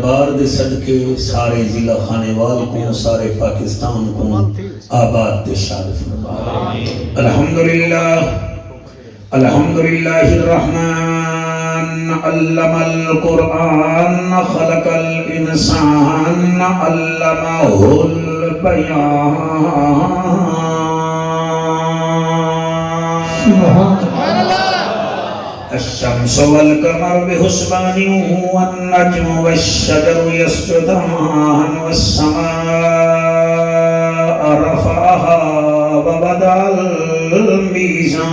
سرکار دے صدقے سارے ضلع خانیوال کو سارے پاکستان کو آباد دے شاد فرما الحمدللہ الحمدللہ الرحمن علم القرآن خلق الانسان علمہ البیان الشمس والقمر بحسبان والنجم والشجر يسجدان والسماء رفعها ووضع الميزان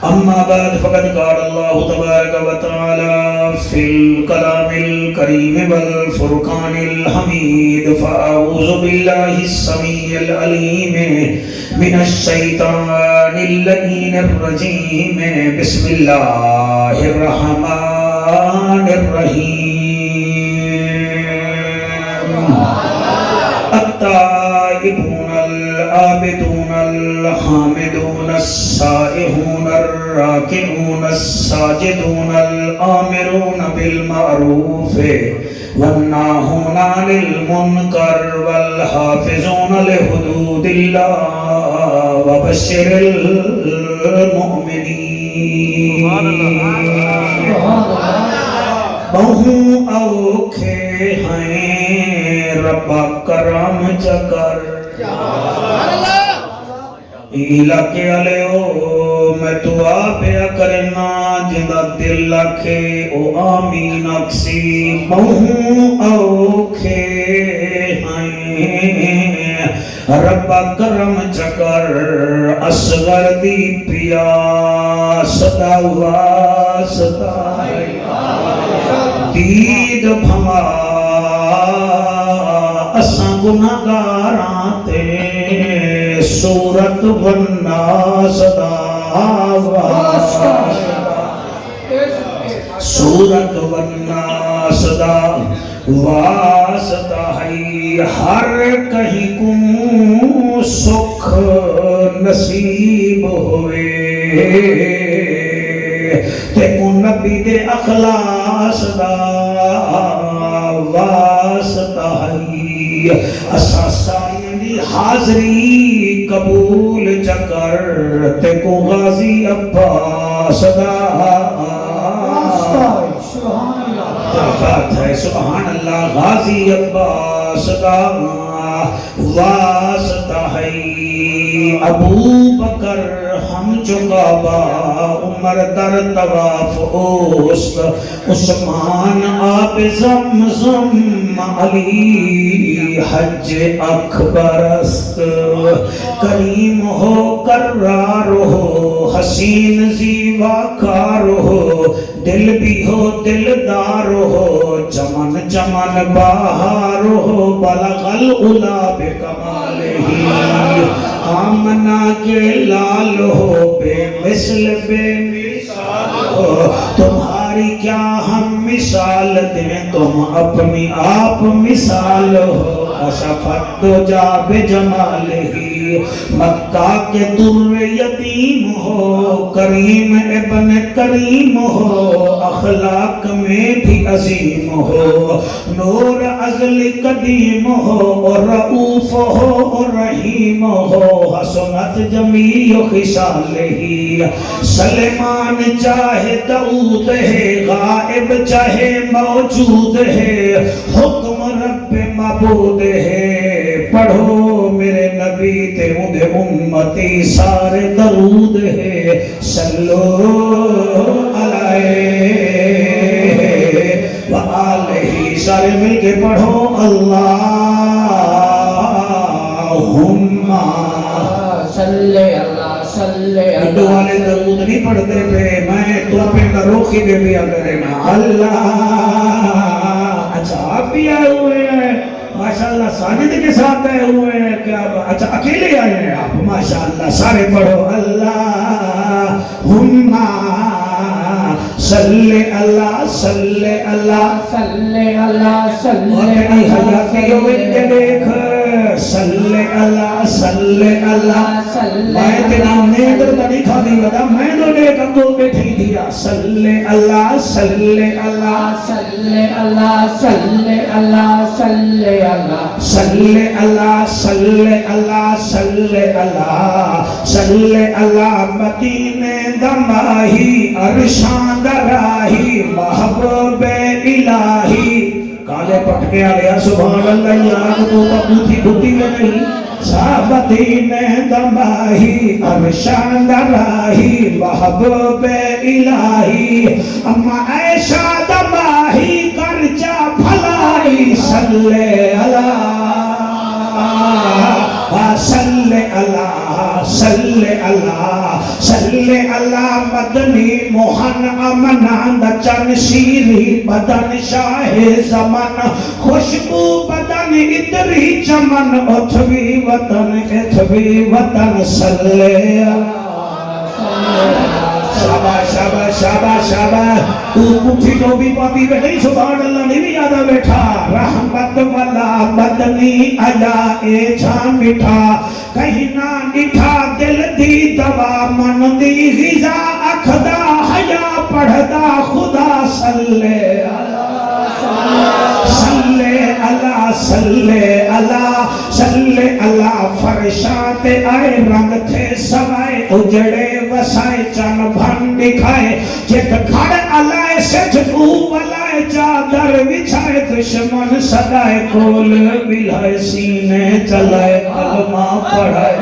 أما بعد فقد قال الله تبارك وتعالى في الكلام الكريم والفرقان الحميد فأعوذ بالله السميع العليم من الشيطان اللعين الرجيم بسم الله الرحمن الرحيم التائبون العابدون الحامدون السائحون الراكعون الساجدون الآمرون بالمعروف والناهون عن المنكر والحافظون لحدود الله وبشر المؤمنين بہو اوکھے ہیں رب کرم چکر علاقے علیہو میں دعا پیا کرنا جنہ دل لکھے او آمین اکسی بہو اوکھے ہیں رب کرم چکر اصغر دی پیاس دا واسطہ دید بھما اساں گناہگاراں تے سورت والناس دا واسطہ سورت والناس دا واسطہ ہے ہر کہیں کو سکھ نصیب ہوئے تے کو نبی دے اخلاص دا واسطہ ہے اساسائیں دی حاضری قبول چکر تے کو غازی عباس دا بات ہے سبحان اللہ غازی عباس دا واسطہ ہے ابو بکر ہم چکابا عمر در طواف اوست عثمان آب زمزم علی حج اکبر است کریم ہو کرار ہو حسین زیوا کار ہو دل بھی ہو دلدار ہو چمن چمن بہار ہو بلغ العلا بکمالہی آمنہ کے لال ہو بے مثل بے مثال ہو تمہاری کیا ہم مثال دیں تم اپنی آپ مثال ہو اشفت جا بجمالہی مکہ کے در یتیم ہو کریم ابن کریم ہو اخلاق میں بھی عظیم ہو نور ازل قدیم ہو اور رؤوف ہو اور رحیم ہو حسنت جمیع خصالہی سلیمان چاہے داؤد ہے غائب چاہے موجود ہے حکم رب معبود ہے پڑھو میرے نبی تے مدھے امتی سارے درود ہے صلو علیہ وآلہ سارے مل کے پڑھو اللہم صلی اللہ صلی اللہ دو والے درود نہیں پڑھتے پہ میں تو پہ روخی دے دیا کرنا اللہ اچھا آپ بھی آئے ہوئے ہیں ماشاءاللہ ساجد کے ساتھ آئے ہوئے ہیں کیا اچھا اکیلے آئے ہیں آپ ماشاءاللہ سارے پڑھو اللہم صلی اللہ صلی اللہ صلی اللہ صلی اللہ صلی اللہ صلی اللہ میں تیرا نیندر تڑی کھا دی ودا میں تو نیک اندو بیٹھی دیا صلی اللہ صلی اللہ صلی اللہ صلی اللہ صلی اللہ صلی اللہ صلی اللہ صلی اللہ صلی اللہ مدینے دماہی عرشان دراہی محبوب الہی کالے پٹکے آلیا سبحان اللہ یاد تو کبوتھی ڈھوٹی میں نہیں مدینے دماہی عرشان دراہی محبوب الہی اما عائشہ دماہی کرجا بھلائی صلی اللہ صلی اللہ صلی اللہ صلی اللہ مدنی موہن امنان چن شیری بدن شاہ زمان خوشبو بدن اتری چمن اتھوی وطن صلی اللہ شاباش شاباش شاباش شاباش تو پوچھی تو بھی پاتی بیٹھئی سبحان اللہ نہیں بھی یادہ بیٹھا رحمت والا مدنی آیا اے جان مٹھا کہیں نہ نٹھا دل دی دوا من دی غذا اکھدا حیا پڑھدا خدا صلی اللہ صلی اللہ فرشات آئے رنگ تھے سوائے اجڑے وسائے چن بھن دکھائے جت کھڑ علائے سجدو ولائے چادر بچھائے دشمن صدائے کول ملائے سینے چلائے کلمہ پڑھائے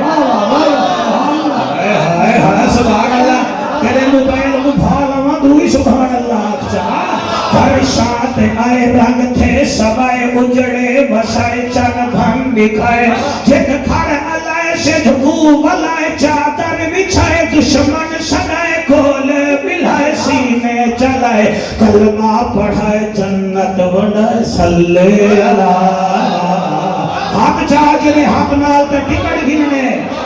ہائے ہائے سبحان اللہ کرے موبائل کو بھالا دوئی سبحان اللہ چاہ فرشات آئے رنگ تھے سوائے اجڑے بسائے چن بھن دکھائے جت کھڑ علائے سے جھگو ولائے چادر بچھائے دشمن صدائے کھول ملائے سینے چلائے کلمہ پڑھائے جنت بڑھائے صلی اللہ حق چاہجنے حق نال تے ٹکڑ گھنے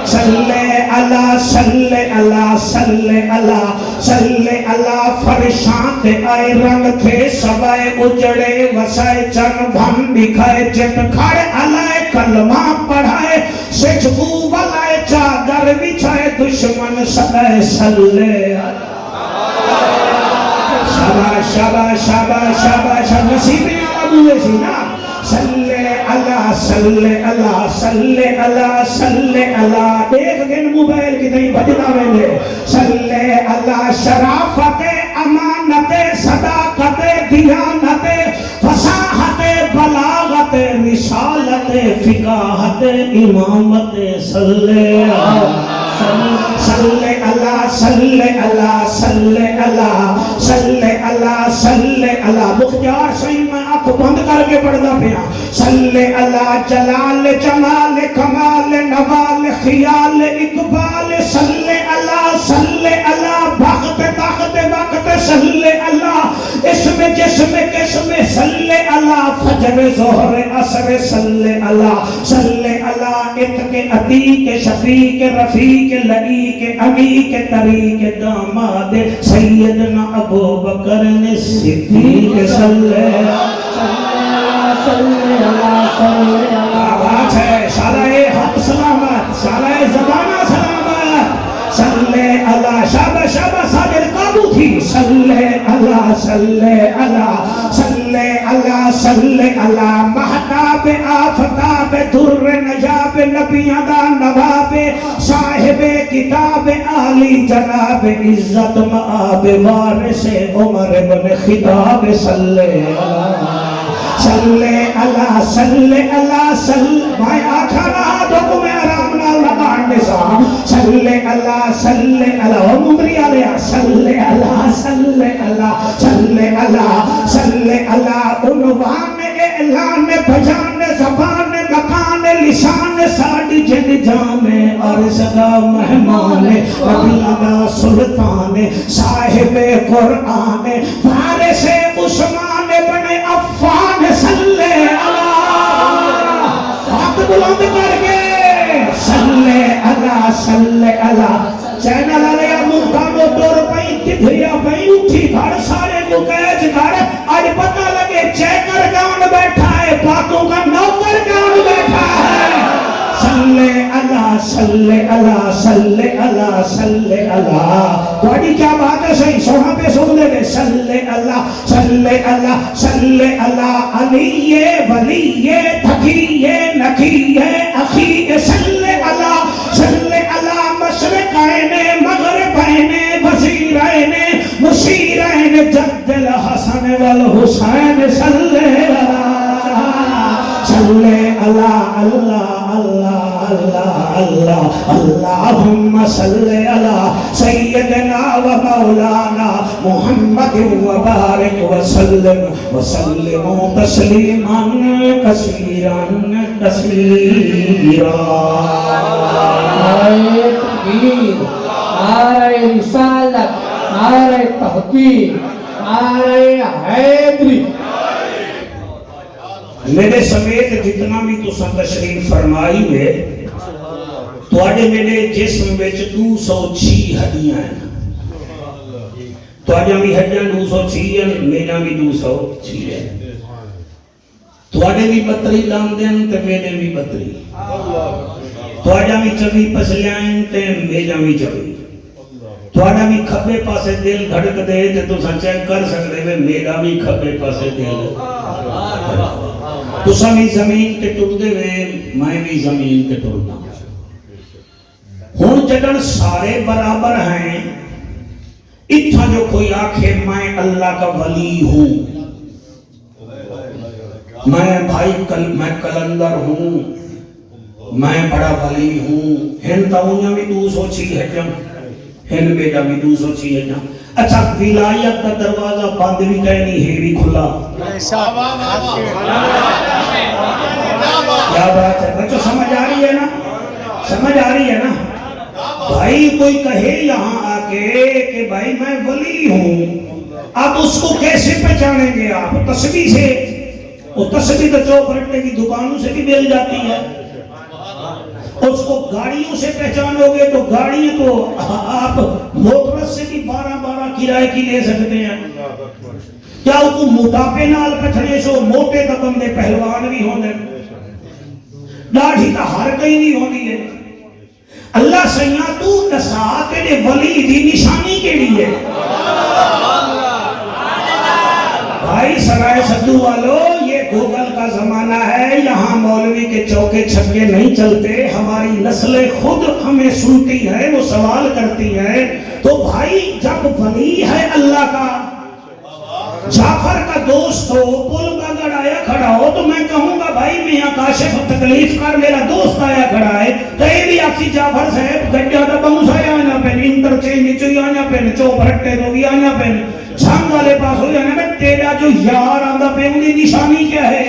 صلی اللہ صلی اللہ صلی اللہ صلی اللہ فرشان تے آئے رنگ تھے سوائے اجڑے وسائے چن بھن دکھائے جت کھڑے علائے کلمہ پڑھائے سجدو ولائے چادر بچھائے دشمن صدائے صلی اللہ شاباش شاباش شاباش شاباش نصیبی آبوے سی نا صلی اللہ صلی اللہ صلی اللہ صلی اللہ دیکھ گن موبائل کی نہیں بجنا میں دے صلی اللہ شرافت امانت صداقت دیانت فصاحت بلاغت رسالت فقاہت امامت صلی اللہ صلی اللہ صلی اللہ صلی اللہ صلی اللہ صلی اللہ مختار صحیح میں آنکھ بند کر کے پڑھنا پیا صلی اللہ جلال جمال کمال نوال خیال اقبال صلی اللہ بخت طاقت وقت صلی اللہ اسم جسم قسم صلی اللہ فجر ظہر عصر صلی اللہ اتق عتیق شفیق رفیق لعیق عمیق طریق داماد سیدنا ابو بکر صدیق صلی اللہ آواز ہے سالہ حق سلامت سالہ زبانہ سلامت صلی اللہ شابہ شابہ ساجر قابو تھی صلی اللہ صلی اللہ صلی اللہ صلی اللہ محتاب آفتاب در نجاب نبیان دا نواب صاحب کتاب عالی جناب عزت معاب وارث عمر بن خطاب صلی اللہ صلی اللہ صلی اللہ صلی بھائی آکھا رہا تو تمہیں آرام نہ لگان نظام صلی اللہ صلی اللہ عمری علیہ صلی اللہ صلی اللہ صلی اللہ صلی اللہ عنوان اعلان بجان زبان مکان لسان ساڑی جن جامع اور صدا مہمان مدینہ سلطان صاحب قرآن فارس عثمان بن عفان صلی اللہ ہاتھ بلند کر کے صلی اللہ چینل علیہ مقام دور پہیں تدھیا پہیں اٹھی گھر سارے کو کہج گھر آج پتہ لگے چیکر کون بیٹھا ہے پاکوں کا نوکر کون بیٹھا ہے صلی اللہ صلی اللہ صلی اللہ تھوڑی کیا بات ہے صحیح سونا پہ سن لے گے صلی اللہ صلی اللہ صلی اللہ علی ولی تھکی نکی اخی صلی اللہ مشرقین مغربین وزیرین مشیرین جد الحسن والحسین صلی اللہ اللہ اللہ اللہ اللہ اللہم صلی اللہ سیدنا و مولانا محمد و بارک وسلم تسلیما کثیرا کثیرا نعرہ تکبیر، نعرہ رسالت، نعرہ تحقیق، نعرہ حیدری۔ میرے سمیت جتنا بھی تو تشریف فرمائی ہے تو آجے میرے جسم بچ 206 ہڈیاں ہیں تو آجے بھی ہڈیاں 206 ہیں میرا بھی 206 ہے تو آجے بھی بطری دام دیں تو میرے بھی بطری تو آجے بھی چوی پسلیاں تے میرا بھی چوی تو آجے بھی کھبے پاسے دل دھڑک دے تو سچیں کر سکتے ہیں میرا بھی کھبے پاسے دل تو سمی زمین کے ٹوٹ دے وے میں بھی زمین کے ٹوٹنا ہون جدن سارے برابر ہیں اتھا جو کوئی آنکھے میں اللہ کا ولی ہوں میں بھائی میں کلندر ہوں میں بڑا ولی ہوں ہن تاؤنیا بھی 206 ہے جم ہن بیٹا بھی 206 ہے جم اچھا ولایت کا دروازہ بند بھی کہنی ہے بھی کھلا کیا بات ہے بچوں سمجھ آ رہی ہے نا سمجھ آ رہی ہے نا بھائی کوئی کہے یہاں آکے کہ بھائی میں ولی ہوں اب اس کو کیسے پہچانیں گے آپ تسبیح سے وہ تسبیح تو چوپ رٹنے کی دکانوں سے بھی مل جاتی ہے اس کو گاڑیوں سے پہچانو گے تو گاڑیاں تو آپ موٹرس سے بھی 12 کرائے کی لے سکتے ہیں کیا وہ موٹاپے نال پچھڑے سو موٹے کا بندے پہلوان بھی ہونے داڑھی کا ہر کئی نہیں ہونی ہے اللہ سیاں تو دسا تیرے ولی دی نشانی کے لیے بھائی سرائے صدو والو یہ گوگل کا زمانہ ہے یہاں مولوی کے چوکے چھکے نہیں چلتے ہماری نسل خود ہمیں سنتی ہے وہ سوال کرتی ہے تو بھائی جب ولی ہے اللہ کا جعفر کا دوست ہو پل بغڑ آیا کھڑا ہو تو میں کہوں گا بھائی میاں کاشف تکلیف کر میرا دوست آیا کھڑا ہے کہیں بھی آپ سی جعفر صاحب گڈیا دا بہت آیا آنا پہن انٹرچینج چوئی آنا پہن چوپ رٹے دو بھی آنا پہن چھنگ والے پاس ہو جانا میں تیرا جو یار آندہ پہ انہیں نشانی کیا ہے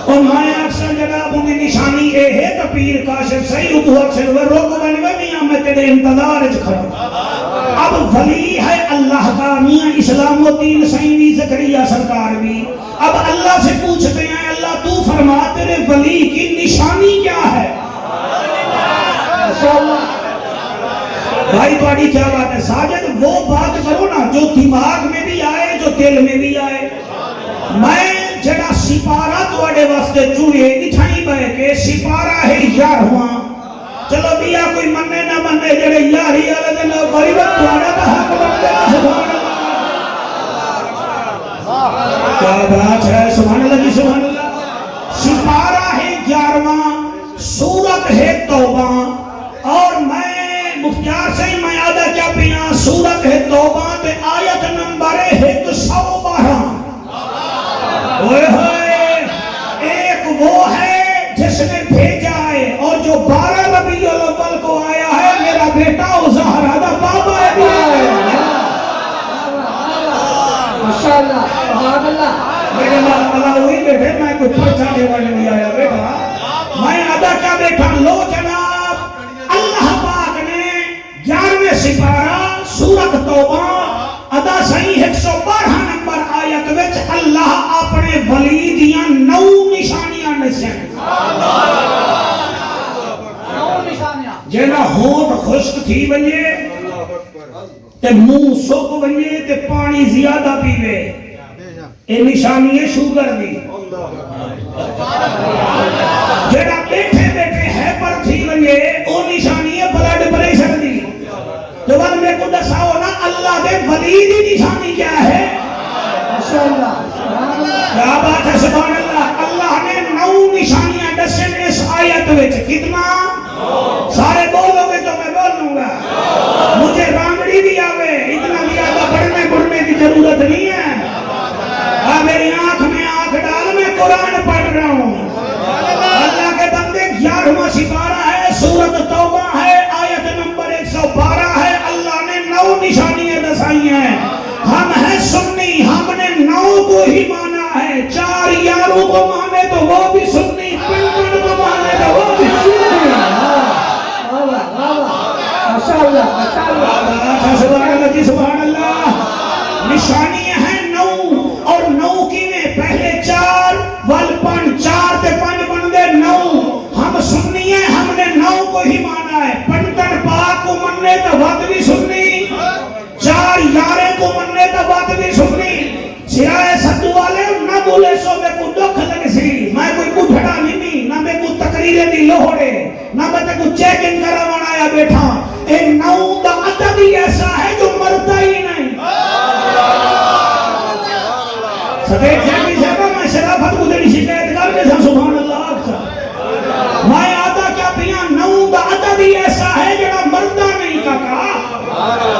اور میں اکثر جناب انہیں نشانی اے ہے تو پیر کاشف صحیح اتو اکثر وہ روکو بنوے میاں میں تیرے انتظار کھڑا اب ولی ہے اللہ کا میاں اسلام الدین سیدی زکریا سرکار بھی اب اللہ سے پوچھتے ہیں اللہ تو فرما تیرے ولی کی نشانی کیا ہے بھائی بڑی کیا بات ہے ساجد وہ بات کرو نا جو دماغ میں بھی آئے جو دل میں بھی آئے میں جڑا سپارہ توڑے واسطے چوڑے دکھائی بے کہ سپارہ ہے 11واں چلو بیا کوئی مننے نہ مننے جڑے یاری آلہ دن بڑی وقت توڑا دا حق بندے سبحان اللہ کیا بات ہے سبحان اللہ جی سبحان اللہ سپارہ ہے 11واں سورت ہے توبہ اور میں مختار سے ہی میں آدھا کیا پینا سورت ہے توبہ تے آیت نمبر ہے 112 اوہ ہوئے ایک وہ ہے جس نے بھیجا ہے اور جو 12 ربیع الاول کو آیا ہے میرا بیٹا او زہرا دا بابا ہے بھی آئے ماشاءاللہ سبحان اللہ میرے اللہ ہوئی بیٹھے میں کوئی پرچا دیوانے نہیں آیا بیٹا میں آدھا کیا بیٹھا لو جناب اللہ پاک نے 11ویں سپارہ سورت توبہ ادا صحیح 112 نمبر آیت وچ اللہ اپنے ولی دیاں 9 نشانیاں نشان جینا ہونٹ خشک تھی بنجے تے منہ سوک بنجے تے پانی زیادہ پیوے اے نشانی ہے شوگر دی جڑا بیٹھے بیٹھے ہے پر تھی ونجے او نشانی ہے بلڈ پریشر دی. تو ون میں کو دساؤ نا اللہ دے ولی دی نشانی کیا ہے؟ ماشاءاللہ کیا بات ہے، سبحان اللہ. اللہ نے 9 نشانیاں دسن اس آیت وچ. کتنا؟ سارے بولو گے تو میں بولوں گا. مجھے رانگڑی بھی آوے اتنا زیادہ پڑھنے کی ضرورت نہیں ہے. میری آنکھ میں آنکھ ڈال، میں قرآن پڑھ رہا ہوں. اللہ کے بندے 11واں سپارہ ہے، سورۃ توبہ ہے، آیت نمبر 112 ہے. اللہ نے 9 نشانیاں دسائی ہیں. ہم ہیں سنی، ہم نے 9 کو ہی مانا ہے. 4 یاروں کو مانے تو وہ بھی سنی، پنڈن کو مانے تو وہ بھی سنی. ماشاءاللہ ماشاءاللہ سبحان اللہ جی، سبحان اللہ. نشانیاں ہیں 9 اور 9 کی میں پہلے 4 والپن 4 تے 5 بندے 9. ہم سنی ہیں، ہم نے 9 کو ہی مانا ہے. پنڈن پاک کو مننے تو بات بھی سنی، 4 یارے کو مننے تو بات بھی سنی. سرائے سدو والے نہ بولے سو میں کو دکھ لگ سی. میں کوئی بڑھڑا نہیں، نہ میں کو تقریریں دی لوڑے، نہ میں تے کو چیکنگ کروانا آیا بیٹھا. اے 9 دا عدد ہی ایسا ہے جو مرتا ہی نہیں. سبیت جانی صاحبہ میں شرافت کو دلی شکایت کر دے سبحان اللہ آکسا. میں آتا کیا بیاں 9 دا عدد ہی ایسا ہے جڑا مرتا نہیں کہا.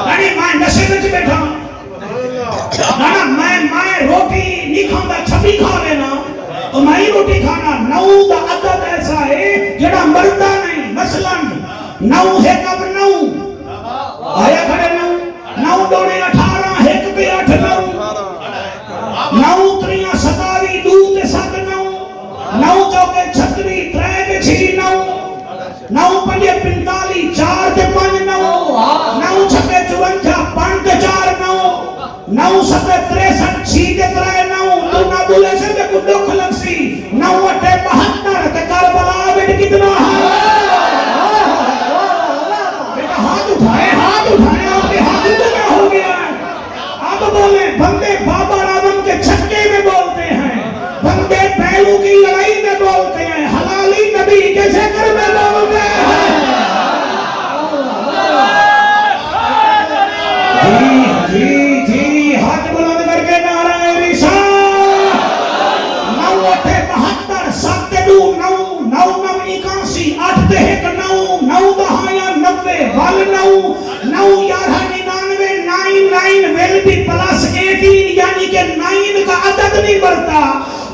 یعنی میں نشے میں بیٹھا نا، میں روٹی نہیں کھانا، چھپی کھا لینا تو میں ہی روٹی کھانا. 9 دا عدد ایسا ہے جڑا مرتا نہیں. مثلا 9 ہے کب 9 آیا کھڑے 9 دوڑے 18 ایک تے 8 9 9 تریاں 27 2 تے 7 9 9 چوکے 36 3 تے 6 9 9 پنجے 45 4 تے 5 9 9 چھکے 54 5 تے 4 9 9 ستے 63 6 تے 3 9. تو نہ بولے سے میں کو دکھ لگ سی. 9 اٹھے 72 تے کربلا بیٹ کتنا ہے. بیٹا ہاتھ اٹھائے آپ کے ہاتھ تو کیا ہو گیا ہے. اب بولیں بندے بابا آدم کے چھکے میں بولتے ہیں، بندے پہلو کی لڑائی میں بولتے ہیں، حلالی نبی کے ذکر میں بولتے ہیں. جی جی ہاتھ بلند کر کے نعرہ رسالت. 9 اٹھے 72 7 2 9 9 9 81 8 تے 1 9 9 دہاں یا 90 بل 9 9 11 99 9 9 will be plus 18 یعنی کہ 9 کا عدد نہیں مرتا.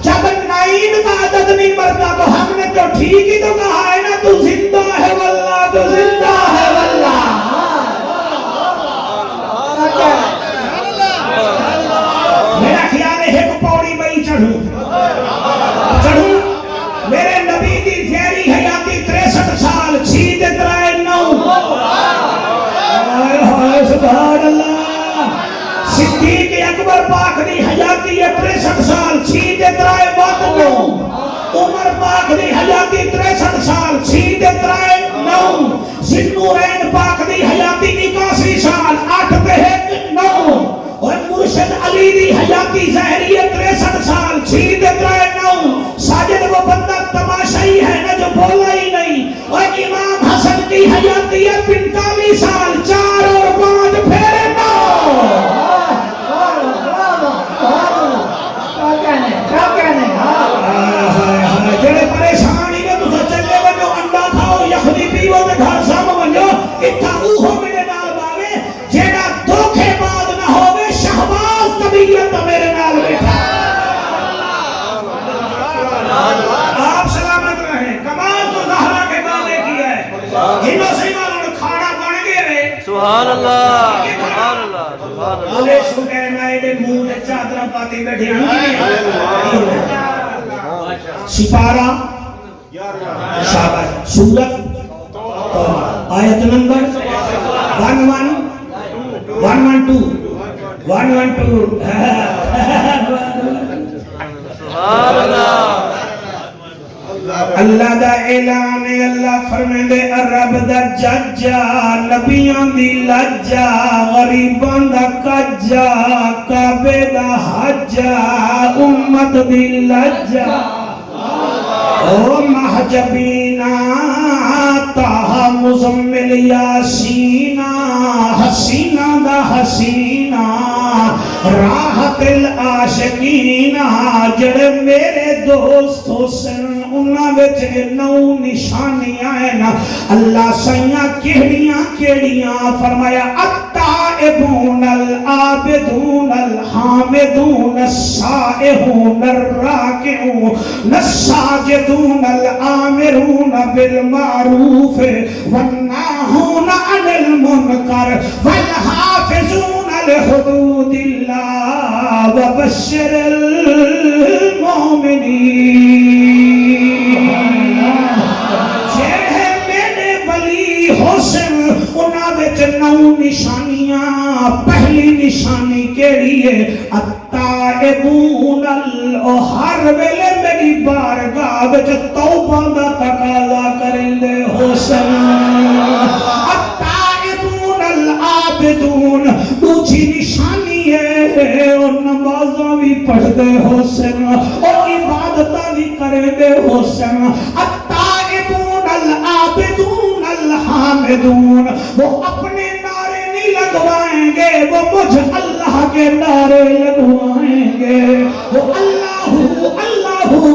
جب 9 کا عدد نہیں مرتا تو ہم نے تو ٹھیک ہی تو کہا ہے نا، تو زندہ ہے واللہ، تو زندہ ہے واللہ. میرا خیال ہے ایک پوڑی بئی چڑھوں میرے نبی دی زیری حیاتی 63 سال 6 تے 3 9 سبحان اللہ. صدیق اکبر پاک دی حیاتی 63 سال 6 تے 3 9. عمر پاک دی حیاتی 63 سال 6 تے 3 9. ذوالنورین پاک دی حیاتی 81 سال 8 تے 1 9. اور مرشد علی دی حیاتی ظاہری 63 سال 6 تے 3 9. ساجد وہ بندہ تماشائی ہے نا جو بولا ہی نہیں. اور امام حسن کی حیاتی 45 سال 4 اور 5 پھر 9. جڑے پریشان ہی تو چلے بنو انڈا کھاؤ یخنی پیو تے گھر سام بنو اتھا اوہو میرے نال باوے جیڑا دھوکے بعد نہ ہوے شہباز طبیعت میرے نال بیٹھا. آپ سلامت رہیں. کمال تو زہرا کے بالے کی ہے. ہنو سیمانوں کھانا بن گئے. سبحان اللہ سبحان اللہ سبحان اللہ. بولے سکے نائے دے منہ تے چادر پاتی بیٹھی ہیں. سپارہ شاباش سورت آیت نمبر 112 سبحان اللہ. اللہ دا اعلان ہے. اللہ فرمیندے رب دا ججا، نبیان دی لجا، غریبان دا کجا، کعبے دا حجا امت دی لجا او محجبینا تاہا مزمل یاسینا حسینہ دا حسینہ راحت العاشقینہ جڑے میرے دوست حسن انہاں وچ نو نشانیاں ہیں اللہ سیاں کیڑیاں کیڑیاں فرمایا التائبون العابدون الحامدون السائحون الراکعون الساجدون الآمرون بالمعروف والناہون عن المنکر والحافظون لحدود اللہ وبشر المؤمنین جے میرے ولی حسن انہاں وچ نو نشانیاں پہلی نشانی کیڑی ہے التائبون ہر ویلے میری بارگاہ وچ توبہ دا تقاضا کرندے حسن التائبون العابدون دوسری نشانی ہے اور نمازاں بھی پڑھتے حسن اور عبادتاں بھی کرتے حسن التائبون العابدون الحامدون وہ اپنے نعرے نہیں لگوائیں گے وہ مجھ اللہ کے نعرے لگوائیں گے وہ اللہ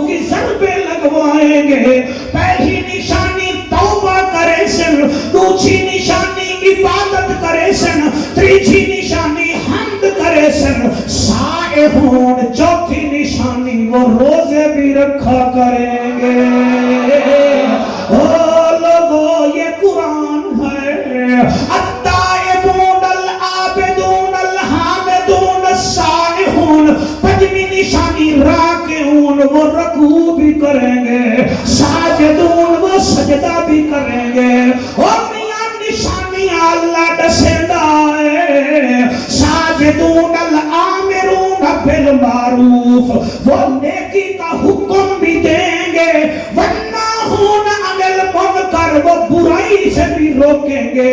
کی ضربیں لگوائیں گے پہلی نشانی توبہ کرے سن دوسری نشانی عبادت کرے سن تیسری نشانی حمد کرے سن سائحون چوتھی نشانی وہ روزے بھی رکھا کریں گے او لوگو یہ قرآن ہے التائبون العابدون الحامدون السائحون پنجویں نشانی راکعون وہ رکوع بھی کریں گے ساجدون وہ سجدہ بھی کریں گے اور نشانی اللہ دسیندا ہے ساجدون الآمرون بالمعروف وہ نیکی کا حکم بھی دیں گے والناہون عن المنکر وہ برائی سے بھی روکیں گے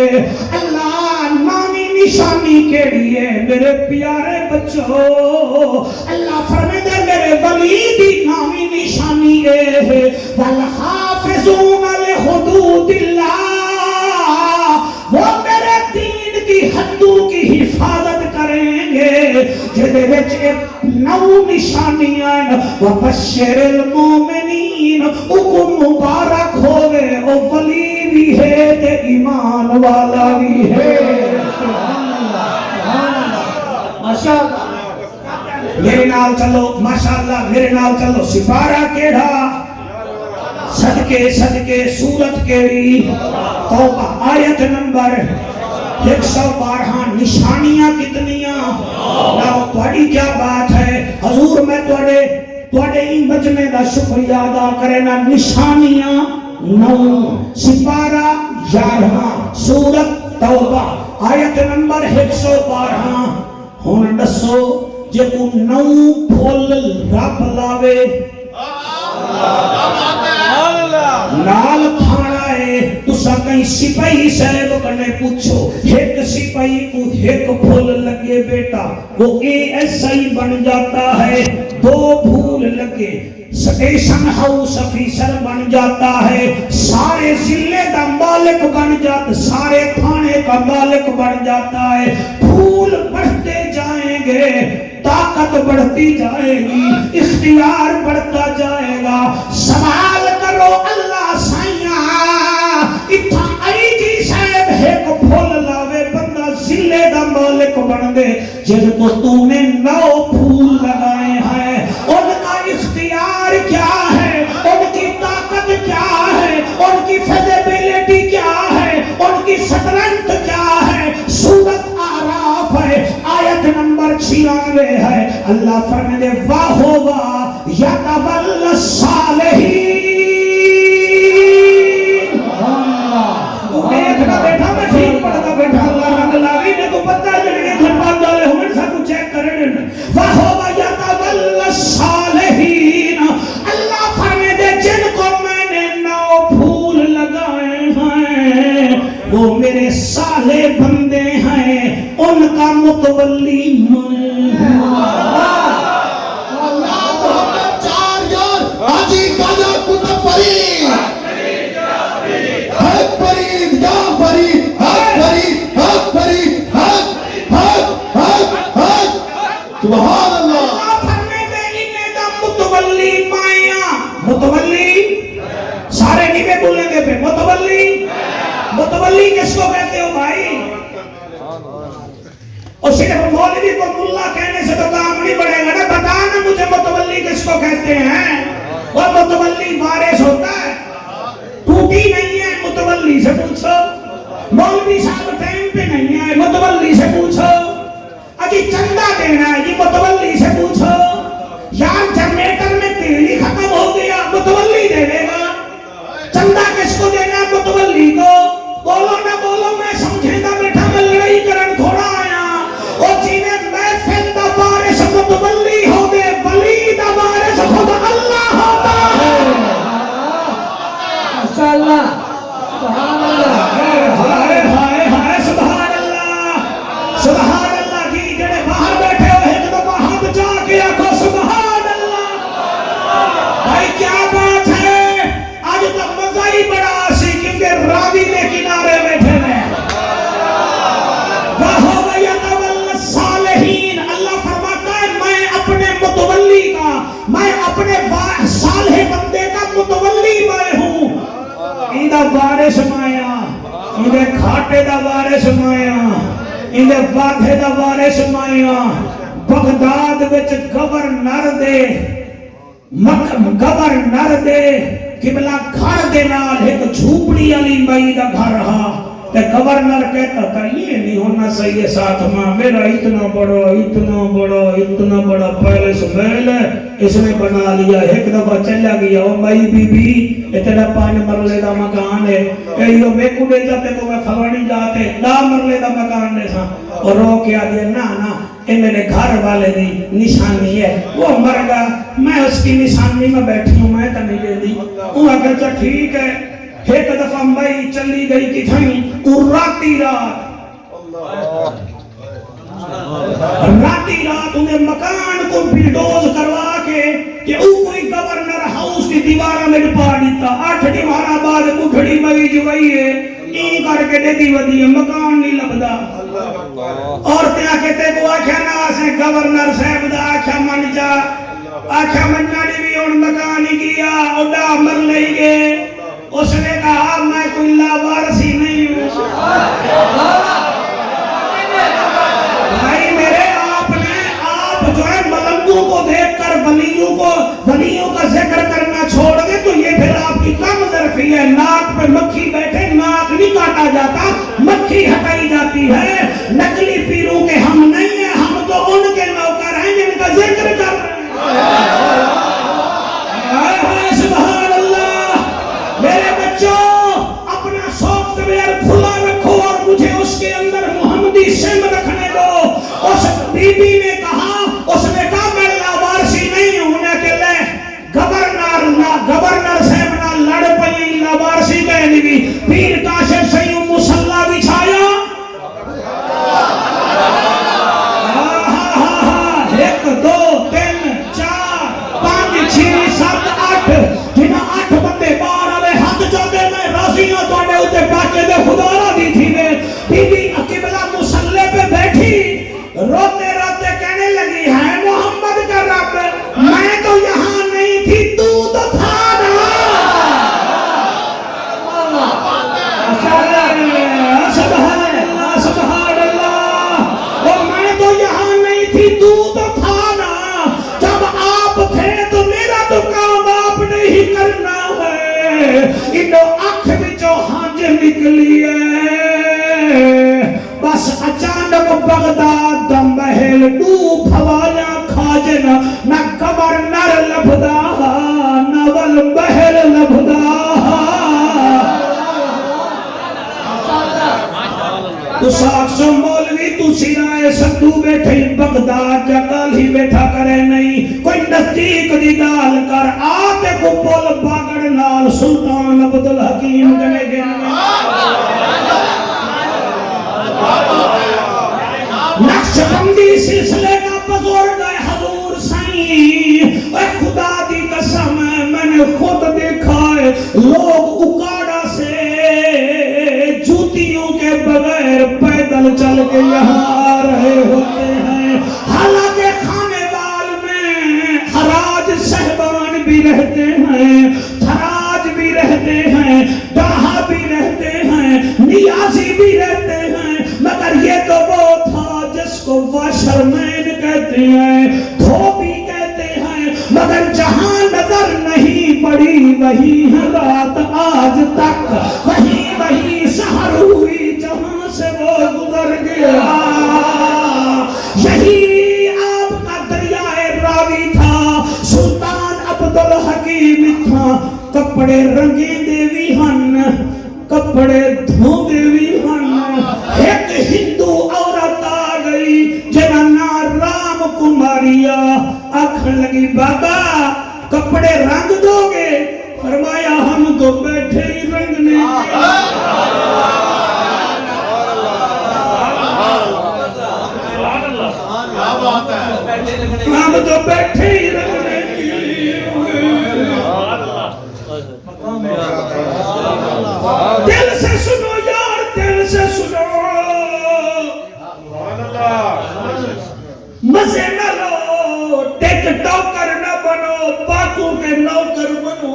اللہ نامی نشانی کیڑی ہے میرے پیارے بچوں اللہ فرمائے میرے ولی دی نامی نشانی ہے والحافظون لحدود اللہ وہ میرے دین کی حدوں کی حفاظت کریں گے جدے وچ نو نشانیاں وبشر المومنین حکم مبارک ہوئے او ولی بھی ہے تے ایمان والا بھی ہے ماشاءاللہ میرے نال چلو ماشاءاللہ میرے نال چلو سپارہ کیڑا صدقے صدقے سورت کیڑی توبہ آیت نمبر 112 نشانیاں کتنیاں لاؤ تھوڑی کیا بات ہے حضور میں تھوڑے ہی مجمع دا شکریہ ادا کرنا نشانیاں نو سپارہ 11 سورت توبہ آیت نمبر 112 ہن دسو جے کو نو پھول رب لاوے نال کھانا ہے تسا کہیں سپاہی صاحب کنے پوچھو ایک سپاہی کو ایک پھول لگے بیٹا وہ ایسا ہی بن جاتا ہے دو پھول لگے سٹیشن ہاؤس افیسر بن جاتا ہے سارے ضلع کا مالک بن جاتا سارے تھانے کا مالک بن جاتا ہے پھول بڑھتے جائیں گے طاقت بڑھتی جائے گی اختیار بڑھتا جائے گا سوال کرو اللہ سائیاں اتھا آئی جی صاحب ایک پھول لاوے بندہ ضلع دا مالک بن دے جن کو تو نے 9 پھول لگائے ہیں ان کا اختیار کیا ہے ان کی طاقت کیا ہے ان کی فیزیبلٹی کیا ہے ان کی سٹرنٹ کیا ہے سورت آراف ہے آیت نمبر 96 ہے اللہ فرمائے واہ واہ یتول الصالحین دیکھنا بیٹھا میں ٹھیک پڑھتا بیٹھا اللہ رب لاوی نے تو پتہ جڑے دھربان والے ہوئے سب کو چیک کریں واہ واہ یتول الصالحین اللہ فرمائے جن کو میں نے 9 پھول لگائے ہیں وہ میرے صالح بندے ہیں ان کا متولی میں سبحان اللہ اللہ فرمائے انہیں دا متولی مائیاں متولی سارے نیوے بولیں گے پہ متولی کس کو کہتے ہو بھائی اور صرف مولوی کو ملا کہنے سے تو کام نہیں بڑھے گا نا بتانا مجھے متولی کس کو کہتے ہیں وہ متولی وارث ہوتا ہے ٹوٹی نہیں ہے متولی سے پوچھو مولوی صاحب ٹائم پہ نہیں ہے متولی سے پوچھو اجی چندہ دینا ہے یہ متولی سے پوچھو یار جنریٹر میں تیل ہی ختم ہو گیا متولی دے دے گا چندہ کس کو دینا ہے متولی کو بولو نہ بولو میں سمجھے گا بیٹھا میں لڑائی کرن تھوڑا آیا اور جینے محفل دا وارث متولی ہو دے ولی دا وارث خود اللہ ہوتا ہے ماشاءاللہ سبحان اللہ ہائے ہائے ہائے سبحان اللہ سبحان اللہ جی جڑے باہر بیٹھے ہو ایک دفعہ ہاتھ جا کے آکھو سبحان اللہ بھائی کیا بات ہے آج تک مزہ ہی بڑا سی کیونکہ راوی نے کنارے بیٹھے ہیں وَهُوَ يَتَوَلَّى الصَّالِحِينَ اللہ فرماتا ہے میں اپنے متولی کا میں اپنے صالح بندے کا متولی میں ہوں ایندہ وارث مایا ایندے کھاٹے دا وارث مایا ایندے وادھے دا وارث مایا بغداد وچ گورنر دے قبلہ گھر دے نال ایک جھوپڑی علی مئی دا گھر رہا تے گورنر کہتا تھا یہ نہیں ہونا صحیح ہے ساتھ ماں میرا اتنا بڑا پیلس محل ہے اس نے بنا لیا ایک دفعہ چلا گیا او مائی بی بی اتنا 5 مرلے دا مکان ہے ایو میں کو دے جاتے کو میں فلانی جاتے 10 مرلے دا مکان دے سا اور رو کے آدھے نا یہ میرے گھر والے دی نشانی ہے وہ مر گا میں اس کی نشانی میں بیٹھی ہوں میں تو نہیں دے دی وہ اگر تو ٹھیک ہے ایک دفعہ مئی چلی گئی کی تھیں راتی رات انہیں مکان کو بلڈوز کروا کے کہ کوئی گورنر ہاؤس کی دیوارہ میں پا دیتا 8 دیوارہ بعد بکھڑی مئی جو گئی ہے این کر کے دے دی ودی ہے مکان نہیں لبدا اور تیاں کہتے کو آکھا ناس ہے گورنر صاحب دا آکھا من جا آکھا من جاڑی بھی ان مکان ہی کیا اڈا مر لئی گے اس نے کہا میں کوئی لاوارسی نہیں ہوں بھائی میرے آپ جو ہے ملنگوں کو دیکھ کر ولیوں کا ذکر کرنا چھوڑ دے تو یہ پھر آپ کی کم ظرفی ہے ناک پہ مکھی بیٹھے ناک نہیں کاٹا جاتا مکھی ہٹائی جاتی ہے نقلی پیروں کے ہم نہیں ہیں ہم تو ان کے نوکر ہیں جن کا ذکر کر رہے ہیں سبحان اللہ میرے بچوں اپنا سافٹ ویئر کھلا رکھو اور مجھے اس کے اندر محمدی سم رکھنے دو اس بی بی نے کہا میں لاوارسی نہیں ہوں نہ کہ لے گورنر صاحب نہ لڑ پئی لاوارسی کہنی بھی پیر کاشف سیوں مسلح بچھایا 1 2 3 4 5 6 7 8 جنہاں 8 بندے باہر آلے ہاتھ چاہتے میں رازیاں توڑے ہوتے باچے دے خدا را دی تھی نے بی بی قبلہ مسلح پہ بیٹھی روتے کہنے لگی ہے محمد کا رب میں تو یہاں نہیں تھی تو تھا نا سبحان اللہ اور میں تو یہاں نہیں تھی تو تھا نا جب آپ تھے تو میرا تو کام آپ نے ہی کرنا ہے انہوں آنکھ بچوں ہانج نکلی ہے بس اچانک بغداد دا محل ڈوب حوالیاں کھاجنا نہ گورنر لبدا نہ ول محل لبدا تو ساکھ سو مولوی تو سرائے سدو بیٹھے بغداد جگل ہی بیٹھا کرے نہیں کوئی نزدیک دی گال کر آتے کو پول باگڑ نال سلطان عبدالحکیم گنے گنے نقشبندی سلسلے کا بزرگ ہے حضور سائیں اے خدا دی قسم میں نے خود دیکھا ہے لوگ اکاڑا سے جوتیوں کے بغیر پیدل چل کے یہاں آ رہے ہوتے ہیں حالانکہ شرمین کہتے ہیں، دھوبی کہتے ہیں، مگر جہاں نظر نہیں پڑی وہی ہے رات آج تک، وہی سحر ہوئی جہاں سے وہ گزر گیا۔ یہی آپ کا دریائے راوی تھا، سلطان عبدالحکیم تھا، کپڑے رنگے دیوی ہن، کپڑے دھو دیوی ہن۔ ایک ہندو عورت آ گئی جنہاں نام رام کماریا، آکھن لگی بابا کپڑے رنگ دو گے؟ فرمایا ہم تو بیٹھے ہی رنگنے کے، ہم تو بیٹھے ہی رنگنے کے لیے دل سے سنو یار، دل سے سنو، مزے نہ لو، ٹک ٹاکر نہ بنو، پاکوں کے نوکر بنو۔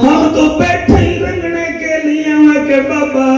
ہم تو بیٹھے ہی رنگنے کے لیے ہیں کہ بابا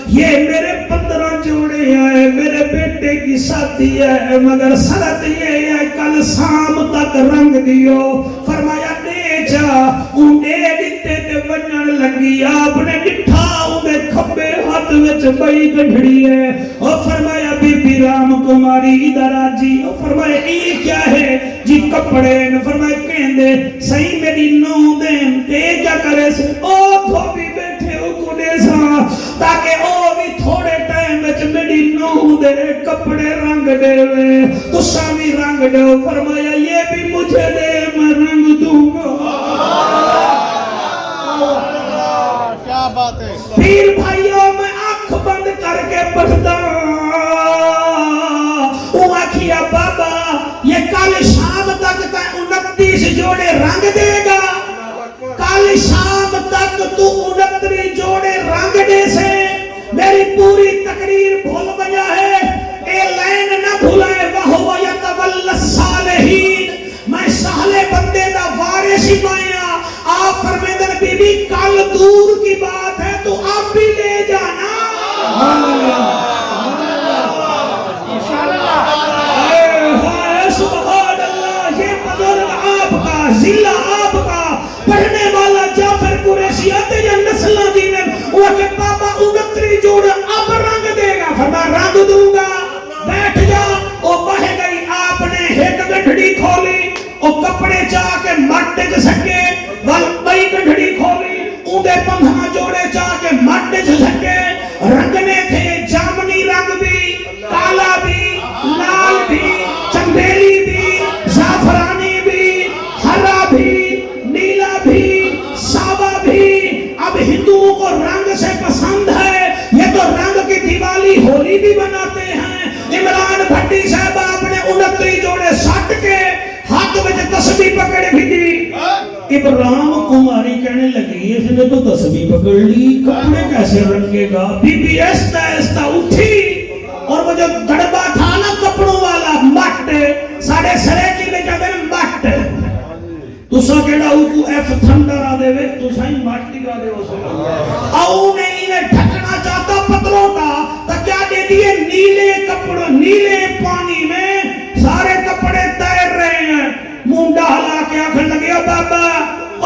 یہ میرے 15 جوڑے آئے، میرے بیٹے کی شادی ہے، مگر شرط یہ ہے کل شام تک رنگ دیو۔ فرمایا دے جا، انہیں دیتے تے ونجن لگی، آپ نے ڈٹھا انہیں کھبے ہاتھ وچ بئی گنڈھڑی ہے، اور فرمایا بی بی رام کماری ادھر آجی، اور فرمایا یہ کیا ہے جی کپڑے، فرمایا کہندے صحیح میری نو دین تے کیا کرے سے، او دھوبی بیٹھے ہو کنے سا تاکہ او بھی تھوڑے ٹائم وچ میری نو دے کپڑے رنگ دے وے، تو سامی رنگ دے۔ فرمایا یہ بھی مجھے دے میں رنگ دوں گا۔ کیا بات ہے! پیر بھائیوں میں آنکھ بند کر کے پڑھتا وہ آکھیا بابا یہ کل شام تک کا 29 جوڑے رنگ دے گا، کل شام تک تو 29 جوڑے رنگ دے سے میری پوری تقریر بھول گیا ہے۔ اے لائن نہ بھولائے وَهُوَ يَتَوَلَّى الصَّالِحِينَ، میں سالے بندے دا وارث ہی مایا۔ آپ فرمیدن بی بی کل دور کی بات ہے تو آپ بھی لے جانا۔ سبحان اللہ، یہ بزرگ آپ کا، ضلع آپ کا، پڑھنے والا جعفر قریشی آتے یا نسلہ دینے، وہ کہ بابا 29 جوڑ اب رنگ دے گا، فرمایا رنگ دوں گا، بیٹھ جا۔ وہ بہ گئی، آپ نے ایک گنڈھڑی کھولی، وہ کپڑے چاہ کے مٹے جسکے، بئی گنڈھڑی کھولی، اندھے 15 جوڑے چاہ کے مٹے جسکے، رنگنے تھے جامنی رنگ بھی، کالا بھی، لال بھی، چندیلی بھی، زعفرانی بھی، ہرا بھی، نیلا بھی، سابا بھی۔ اب ہندوؤں کو رنگ سے پسند ہے، یہ تو رنگ کی دیوالی ہولی بھی بناتے ہیں۔ عمران بھٹی صاحب آپ نے 29 جوڑے سٹ کے ہاتھ میں تسبیح پکڑ بھی دی۔ ابراہیم کماری کہنے لگی اس نے تو تسبیح پکڑ لی، کپڑے کیسے رنگے گا؟ بی بی ایستا ایستا اٹھی، اور وہ جو گڑبا تھا نا کپڑوں والا مٹ، ساڑھے سریکی میں کہتے ہیں مٹ، تو سا کہنا اوکو ایف تھنڈر آدھے وے تو سائیں مٹ دکھا دے ہو سکتا۔ آؤ نے انہیں ڈھکنا چاہتا پتروں کا، تو کیا دے دیئے نیلے کپڑوں، نیلے پانی میں سارے کپڑے تیر رہے ہیں۔ مونڈا ہلا کے آنکھن لگے بابا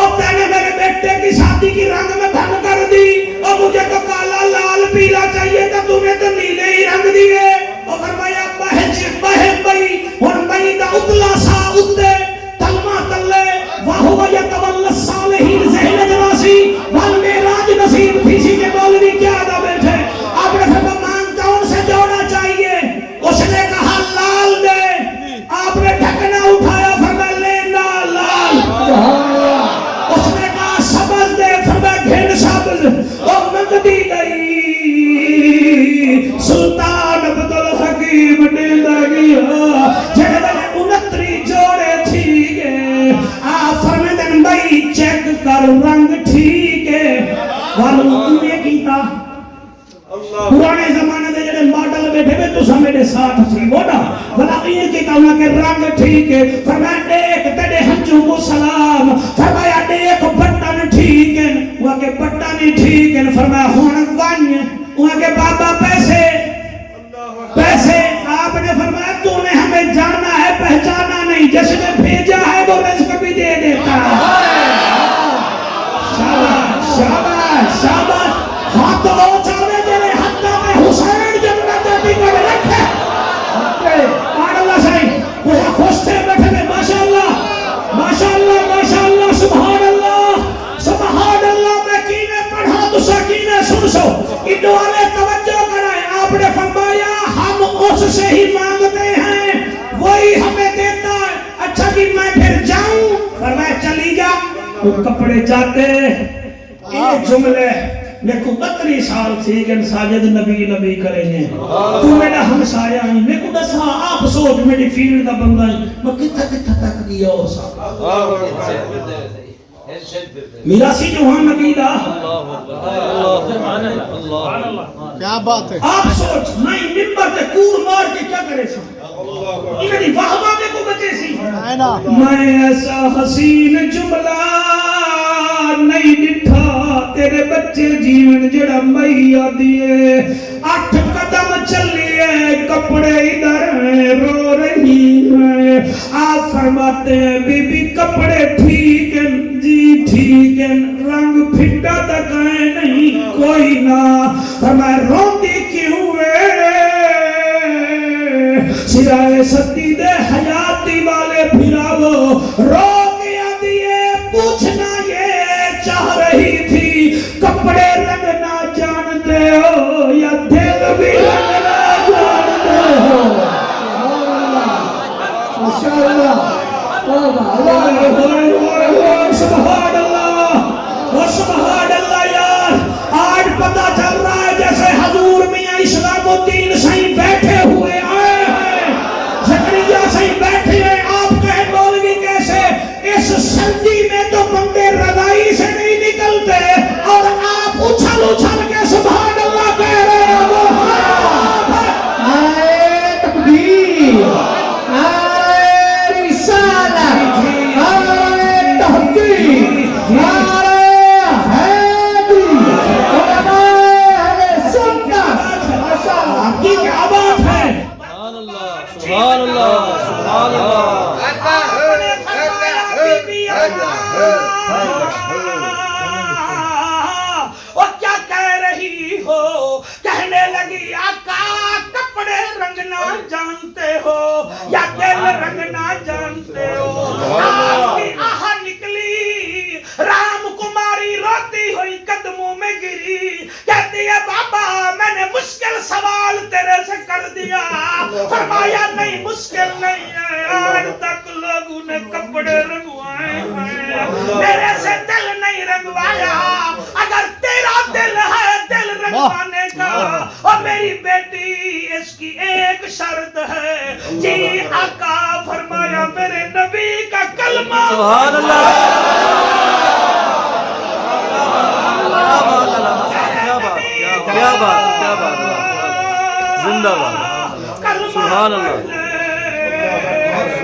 اور تینے میرے بیٹے کی شادی کی رنگ میں بھنگ کر دی، اور مجھے تو کالا لال پیلا چاہیے تھا، تو نے تو نیلے ہی رنگ دیئے۔ اور فرمایا بہن بھئی اور مئی دا اتلا سا اتے تلمہ تلے وَهُوَ يَتَوَلَّى الصَّالِحِينَ ذہن جراسی والمیراج نصیب تھیسی کے مولوی کیا دا بیٹھے۔ آپ نے فرمایا مانگ کون سے جوڑا چاہیے؟ اس نے کہا لال دے۔ آپ نے ڈھکنا اٹھایا، فرمایا لینا لال۔ اس نے کہا سبز دے، فرمایا گھن سبز، اور منگ دی گئی۔ سلطان عبدالحکیم نے لگیا جہاں 29 جوڑے ٹھیک ہے۔ آپ فرمیدن بھائی چیک کر رنگ ٹھیک ہے، والوں نے کیتا پرانے زمانے دے جڑے ماڈل بیٹھے ہوئے تو میرے ساتھ سی وہ نا بلا یہ کہ کہنا کہ رنگ ٹھیک ہے۔ فرمایا دیکھ تیرے ہنجو کو سلام، فرمایا دیکھ بٹن ٹھیک ہے، وہ کہ بٹن ٹھیک ہے، فرمایا ہون ون، وہ کہ بابا پیسے وہ کپڑے جاتے یہ جملے میں کو 32 سال تھی کہ ساجد نبی نبی کریں گے تو میرا ہمسایا ہی میں کو دسا آپ سوچ میری فیلڈ کا بندہ ہے میں کتھا کتھا تک دیا ہو سا میرا سی جوان نبی دا کیا بات ہے آپ سوچ نہیں ممبر تے کور مار کے کیا کرے سا انہی واہ واہ کے کو بچے سی میں ایسا حسین جملہ نہیں ڈٹھا تیرے بچے جیون جڑا مئی آدیے 8 قدم چلیے کپڑے ادھر ہیں رو رہی ہیں آپ فرماتے ہیں بی بی کپڑے ٹھیک ہیں جی ٹھیک ہے رنگ پھٹا تک ہے نہیں کوئی نہ فرمائے روندی کیوں ہے سرائے ستی دے حیاتی والے پھراو رو گیا دیے پوچھنا یہ چاہ رہی تھی کپڑے رنگنا جانتے ہو یا دل بھی رنگنا جانتے ہو ماشاءاللہ سبحان اللہ سبحان اللہ یار آج پتہ چل رہا ہے جیسے حضور میاں اسلام الدین صحیح بیٹھے ہوئے آئے ہیں زکریا صحیح بیٹھے ہیں آپ کہیں مولوی کیسے اس سردی میں تو بندے رضائی سے نہیں نکلتے اور آپ اچھل اچھل کے سبحان اللہ کہہ رہے ہو آئے تکبیر آئے رسالت آئے تحقیق نعرہ حیدری علماء اہل سنت آپ کی کیا بات ہے سبحان اللہ سبحان اللہ سبحان اللہ اور کیا کہہ رہی ہو کہنے لگی آقا کپڑے رنگنا جانتے ہو یا دل رنگنا جانتے ہو آپ کی آہ نکلی رام کماری روتی ہوئی قدموں میں گری کہتی ہے بابا میں نے مشکل سوال تیرے سے کر دیا فرمایا نہیں مشکل نہیں ہے آج تک لوگوں نے کپڑے رنگوائے ہیں میرے سے دل نہیں رنگوایا اگر تیرا دل ہے دل رنگوانے کا اور میری بیٹی اس کی ایک شرط ہے جی آقا فرمایا میرے نبی کا کلمہ سبحان اللہ کیا بات کیا بات زندہ باد سبحان اللہ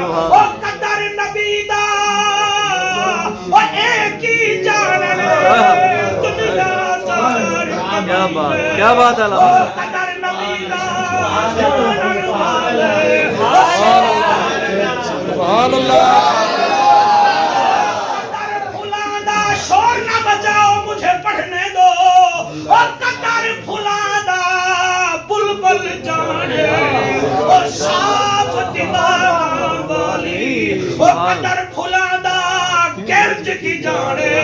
او قدر نبی دا او ایک ہی جانن دنیا ساری کیا بات ہے او قدر نبی دا جانن والے سبحان اللہ پھلادا شور نہ بجاؤ مجھے پڑھنے دو اور قدر پھلادا بلبل جانے اور صاف دیوار والی اور قدر پھلادا گرج کی جانے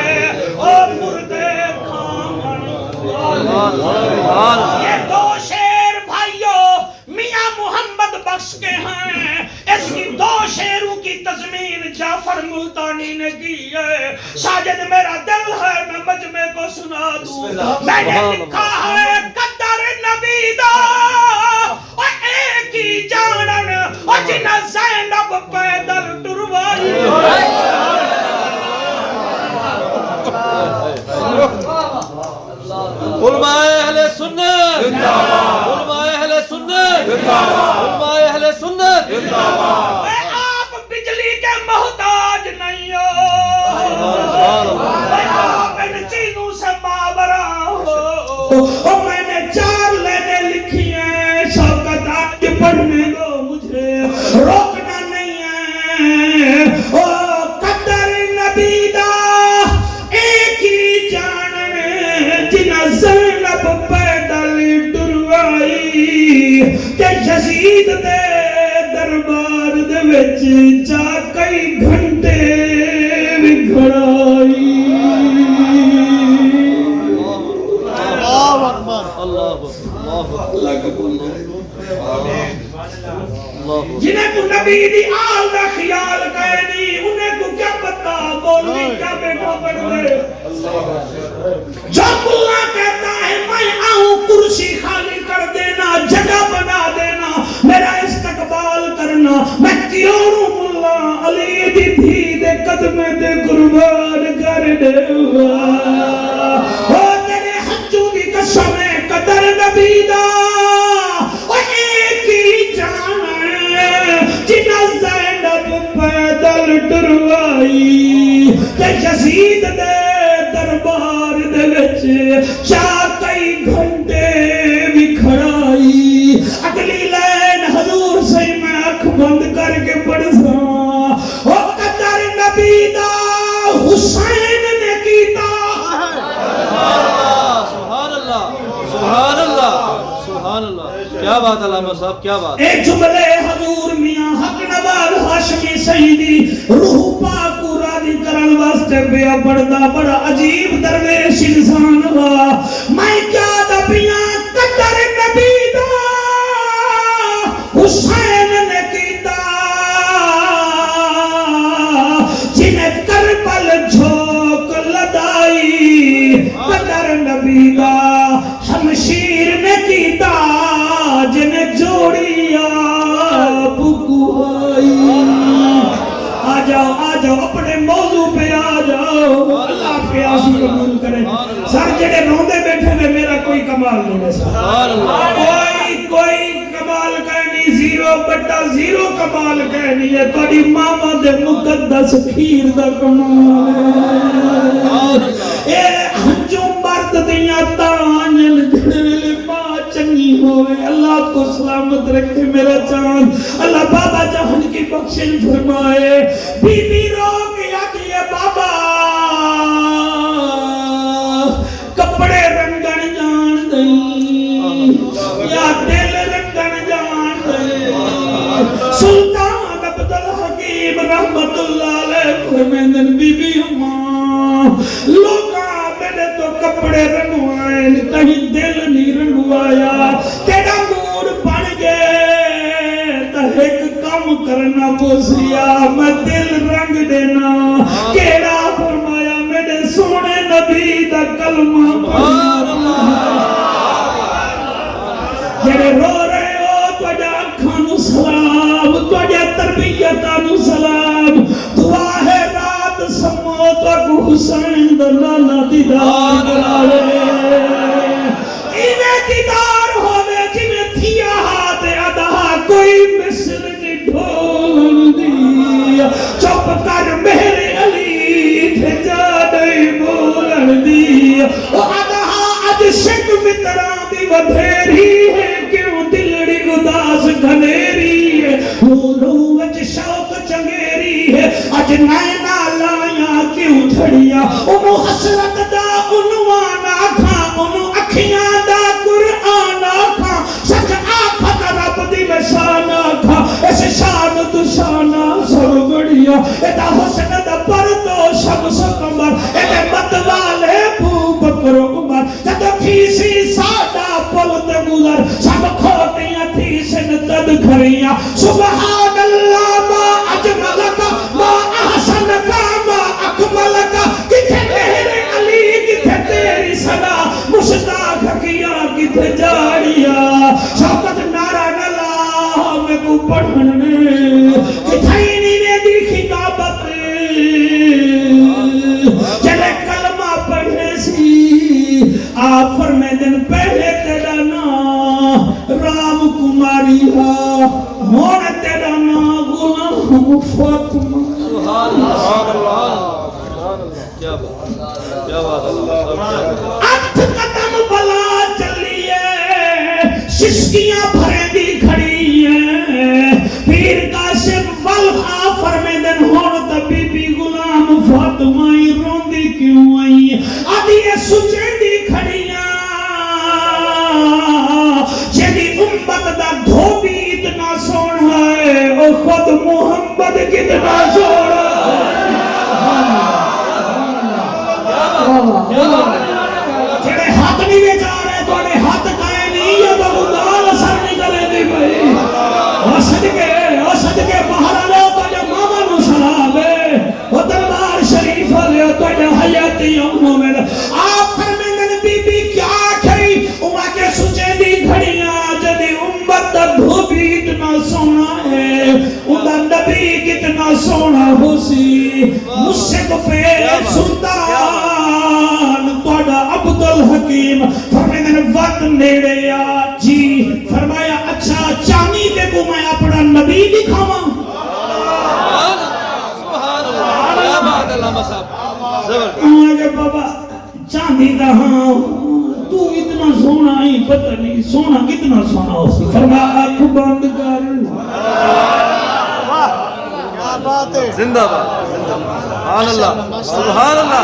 اور مردے کھامن والی یہ دو شیر بھائیوں میاں محمد بخش کے ہیں اس کی 2 شیروں کی تضمین جعفر ملتانی نے کی ہے ساجد میرا دل ہے میں مجمع کو سنا دوں میں نے لکھا ہے قدر نبی دا اور ایک ہی جانن اور جنہ زینب پیدل ٹروائی علماء اہل سنت علماء اہل سنت علماء اہل سنت آپ بجلی کے محتاج نہیں ہو آپ ان چیزوں سے ماورا ہو میں نے 4 لینے لکھی ہیں شوکت آپ کے پڑھنے دو مجھے روکنا نہیں ہے او قدر نبی دا ایک ہی جانن جنہ زینب پیدل ڈروائی کہ یزید دے دربار دے وچ جا کئی گھنٹے وکھڑائی اللہ اکبر اللہ جنہیں کو نبی دی آل دا خیال کرنی انہیں کو کیا پتا مولوی کیا بیٹھا پڑھ دے جب اللہ کہتا ہے میں آؤں کرسی خالی کر دینا جگہ بنا دینا میرا استقبال کرنا میں کیوں ملا علی دی تھی دے قدمے دے قربان کر دے او تیرے حجو دی قسم قدر نبی دا او ایک ہی جان ہے جنہ زینب پیدل ٹروائی تے یزید دے دربار دے وچ چا کئی گھنٹے بھی کھڑائی اگلی لین حضور سے میں اکھ بند کر کے پڑھ سا او قدر نبی دا حسین نے کیتا سبحان اللہ سبحان اللہ سبحان اللہ کیا بات علامہ صاحب کیا بات ایک جملے حضور میاں حق نوال ہاشمی سیدی روح پاک کو راضی کرن واسطے بیا بڑا بڑا عجیب درویش انسان ہوا میں کیا دبیاں قدر نبی دا حسین نے کیتا جنہیں کربل جھوک لدائی قدر نبی دا شمشیر نے کیتا جنہیں جوڑیا بکوائی آ جاؤ اپنے موضوع پہ آ جاؤ اللہ پیاسی قبول کرے سر جڑے روندے بیٹھے میں میرا کوئی کمال نہیں ہے سر کوئی کمال کہنی زیرو بٹا زیرو کمال کہنی ہے توڑی ماما دے مقدس کھیر دا کمال ہے اے ہنجو مرد دیاں تانجل جڑے ویلے ماں چنگی ہوئے اللہ کو سلامت رکھے میرا چاند اللہ بابا جہن کی بخشن فرمائے بی بی رو کے آگے بابا کپڑے رنگن جان دیں یا دل رنگن جان دیں سلطان عبدالحکیم رحمت اللہ علیہ فرمیدن بی بی اماں لوگاں میرے تو کپڑے رنگوائیں کہیں دل نہیں رنگوایا تیرا موڑ بن گئے تا ایک کام کرنا پوسیا میں دل رنگ دینا کیڑا فرمایا میرے سونے نبی دا کلمہ پڑھنا جڑے رو رہے ہو تجھے اکھانو سلام تجھے تربیتانو سلام دعا ہے رات سمو تک حسین دلالا دیدار کرالے انہیں دیدار ہوئے جنہیں تھیا ہاتھ ادا کوئی مصر کی ڈھول دیا چپ کر میرے علی تھے جانے بولن دیا ادا اج شک متران دی ودھیری ہے کیوں دلڑی گداس گھنیری ہے روح شوق چنگیری ہے اج نینا لایا کیوں جھڑیا انہوں حسرت دا عنوان آکھا انہوں اکھیاں دا قرآن آکھا سچ آکھا رب دی میں شان آکھا ایسے شان تو شانہ سب بڑھیا ایتا حسن دا پر تو شمس قمر ایتے مت والے بو بکر عمر جدو کھیسی ساڑا پلت گزر سب کھوٹیاں تھی سنتد کھریاں سبحان اللہ ما اجمل کا ما احسن کا ما اکمل کا کتھے میرے علی کتھے تیری صدا مشتاق کیا کتھے جاڑیا شوقت نارا نلا میں کو پڑھنے کتھے نینے دی خطابت چلے کلمہ پڑھنے سی آپ فرمے دن پہلے تیرا نا رام کماری ہا ہونا تیرا نا غلام فاطمہ سبحان اللہ کیا بات ات قدم بلا چلیے ششکیاں بھریں دی کھڑی ہیں پیر کاشف والہا فرمیدن ہون تا بی بی غلام فاطمہ روندی کیوں آئی آدھی سچیں دی کھڑیاں جیدی امت دا دھوبی اتنا سون ہے اور خود محمد کتنا سون ہے جڑے ہاتھ نہیں لے جا رہے توڑے ہاتھ کھائے نہیں یہ تو دال سر نکلے دی بھئی اور صدقے باہر آلے تو جو ماما نو سلام ہے وہ دربار شریف نیڑے آ جی فرمایا اچھا چاندی تے کو میں اپنا نبی دکھاواں سبحان اللہ کیا بات ہے علامہ صاحب زبردست آگے بابا چاندی دا ہاں تو اتنا سونا ہی پتہ نہیں سونا کتنا سونا ہو سی فرمایا آنکھ بند کر کیا بات ہے زندہ باد سبحان اللہ سبحان اللہ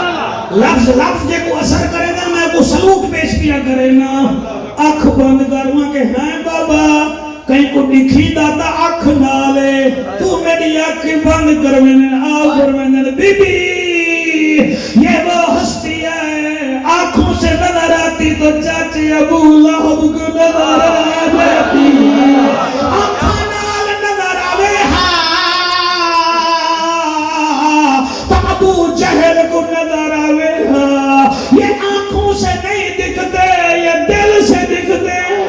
لفظ لفظ جے کو اثر کرے گا میں کو سلوک پیش کیا کرے نا آنکھ بند کر وہاں کہ ہیں بابا کہیں کو دکھی داتا آنکھ نہ لے تو میری آنکھ بند کر میں بی بی یہ وہ ہستی ہے آنکھوں سے نظر آتی تو چاچے ابو لہب کو نظر آتی آنکھاں نال نظر آوے تو ابو جہل کو نظر آوے یہ آنکھوں سے نہیں دکھتے یہ دل سے دکھتے ہیں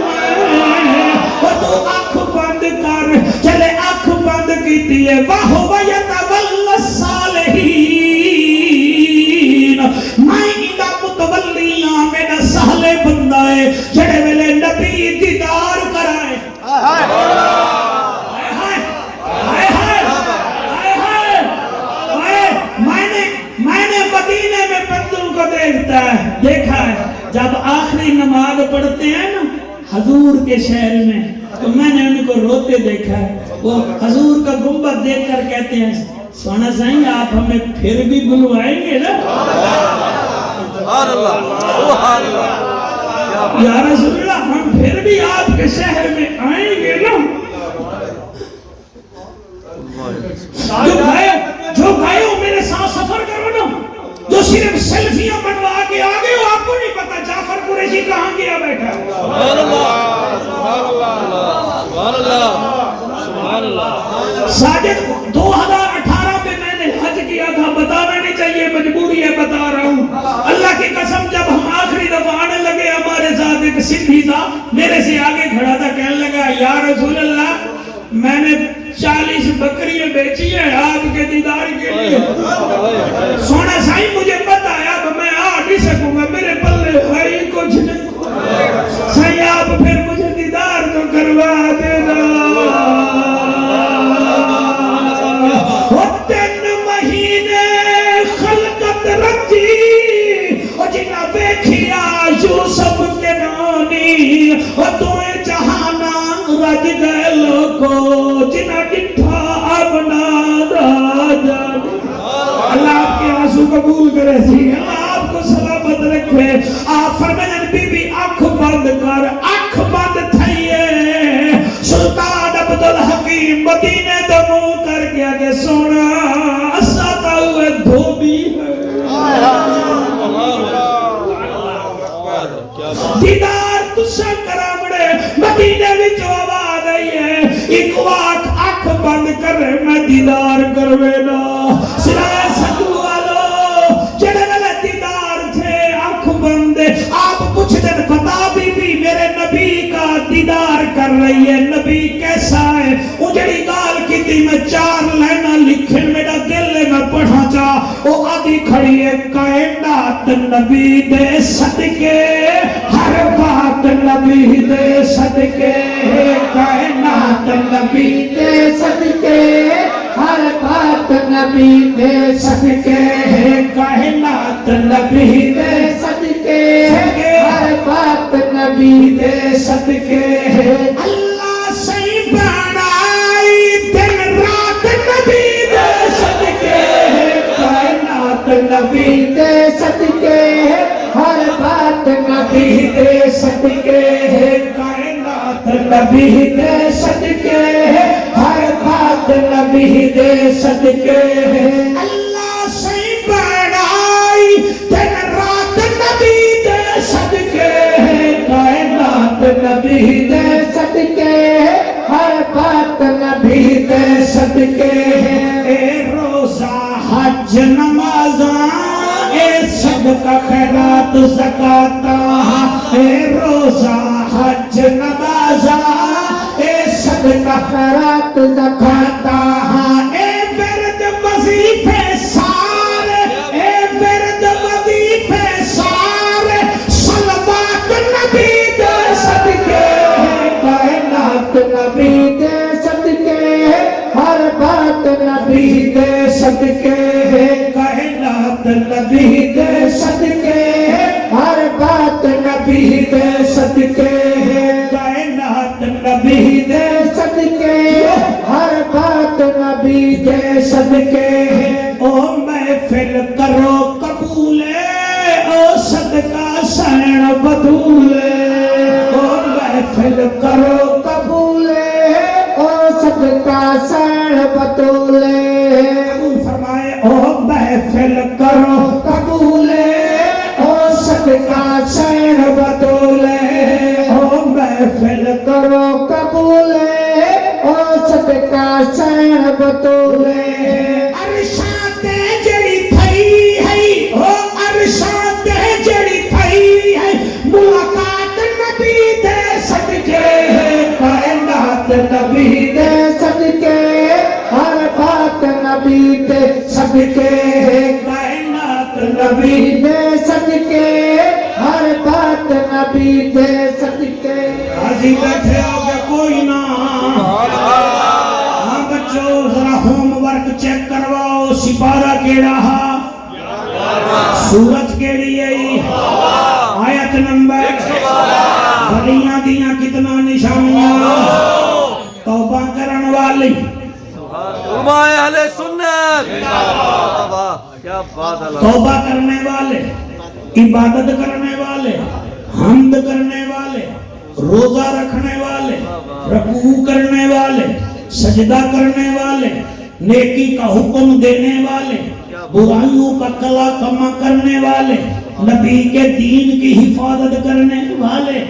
اور تو آنکھ بند کر چلے آنکھ بند کیتی ہے وَهُوَ يَتَوَلَّى الصَّالِحِينَ میں اندہ متولیاں میرا سہلے بندہ ہے جڑے ویلے نبی دیدار کرائے میں نے مدینے میں بندوں کو دیکھتا ہے دیکھا ہے جب آخری نماز پڑھتے ہیں نا حضور کے شہر میں تو میں نے ان کو روتے دیکھا ہے وہ حضور کا گنبد دیکھ کر کہتے ہیں سونا سائیں آپ ہمیں پھر بھی بلوائیں گے نا سبحان اللہ سبحان اللہ یا رسول اللہ ہم پھر بھی آپ کے شہر میں آئیں گے نا جو گئے ہو میرے ساتھ سفر کرو نا جو صرف سیلفیاں بنوا کے آگے ہو آپ کو نہیں پتا جعفر قریشی کہاں گیا بیٹھا سبحان اللہ سبحان اللہ سبحان اللہ ساجد 2018 میں میں نے حج کیا تھا بتانا نہیں چاہیے مجبوری ہے بتا رہا ہوں اللہ کی قسم جب ہم آخری دفعہ آنے لگے ہمارے ساتھ ایک سندھی تھا میرے سے آگے کھڑا تھا کہنے لگا یا رسول اللہ میں نے 40 بکریاں بیچی ہیں آپ کے دیدار کے لیے سونا سائی مجھے پتا ہے اب میں آ نہیں سکوں گا میرے پلے ہے ہی کچھ نہیں سائی آپ پھر مجھے دیدار تو کروا دینا وہ 3 مہینے خلقت رکھی اور جنہ بیکھیا یوسف کے نانی اور دوئے جہانا رج گئے لوگو جنہ ڈٹھا اپنا راجہ اللہ آپ کے آنسو قبول کرے سی اللہ آپ کو سلامت رکھے آپ فرمائیں بی بی آنکھ بند کر آنکھ بند تھئیے سلطان عبدالحکیم مدینے تو منہ کر کے آگے سونا اساتا ہوئے دھوبی ہے دیدار تسا کرامڑے مدینے بھی جو آواز آئی ہے ایک واقع آنکھ بند کر رہے میں دیدار کروینا سرائے سدو والو جڑے والے دیدار تھے آنکھ بند آپ کچھ دن بتا بی بی میرے نبی کا دیدار کر رہی ہے نبی کیسا ہے اجڑی گال کی تھی میں 4 لائنہ لکھن میرا دل لے میں پڑھا جا وہ آدھی کھڑی ہے کائنات نبی دے صدقے ہر بات نبی دے صدقے کائنات نبی دے صدقے ہر بات نبی دے صدقے کائنات نبی دے صدقے ہر بات نبی دے صدقے اللہ صحیح بنائی دن رات نبی دے صدقے کائنات نبی دے صدقے ہر بات نبی دے صدقے کائنات نبی دے صدقے ہر بات نبی دے صدقے اللہ صحیح بنائی دن رات نبی دے صدقے کائنات نبی دے صدقے ہر بات نبی دے صدقے اے روزہ حج نمازاں اے صدقہ خیرات زکاتاں اے روزہ حج نمازاں اے صدقہ خیرات زکاتاں اے ورد وظیفے سارے اے ورد وظیفے سارے صلوات نبی دے صدقے او محفل کرو قبول او صدقہ سین بدول او محفل کرو قبول او صدقہ سین بطول فرمائے او محفل کرو قبول او صدقہ سین بدول او محفل کرو قبول او صدقہ سین بطول عرشاں تے جڑی تھئی ہے او عرشاں تے جڑی تھئی ہے ملاقات نبی دے صدقے کائنات نبی دے صدقے ہر بات نبی دے صدقے کائنات نبی دے صدقے ہر بات نبی دے صدقے حاضی بیٹھے ہو کہ کوئی نہ ہاں بچوں ذرا ہوم ورک چیک کرواؤ سپارہ کیڑا ہا سورت کیڑی ہے آیت نمبر ولیاں دیاں کتنا نشانیاں توبہ کرن والی علماء اہل سنت واہ کیا بات ہے توبہ کرنے والے عبادت کرنے والے حمد کرنے والے روزہ رکھنے والے رکوع کرنے والے سجدہ کرنے والے نیکی کا حکم دینے والے برائیوں کا کلا کما کرنے والے نبی کے دین کی حفاظت کرنے والے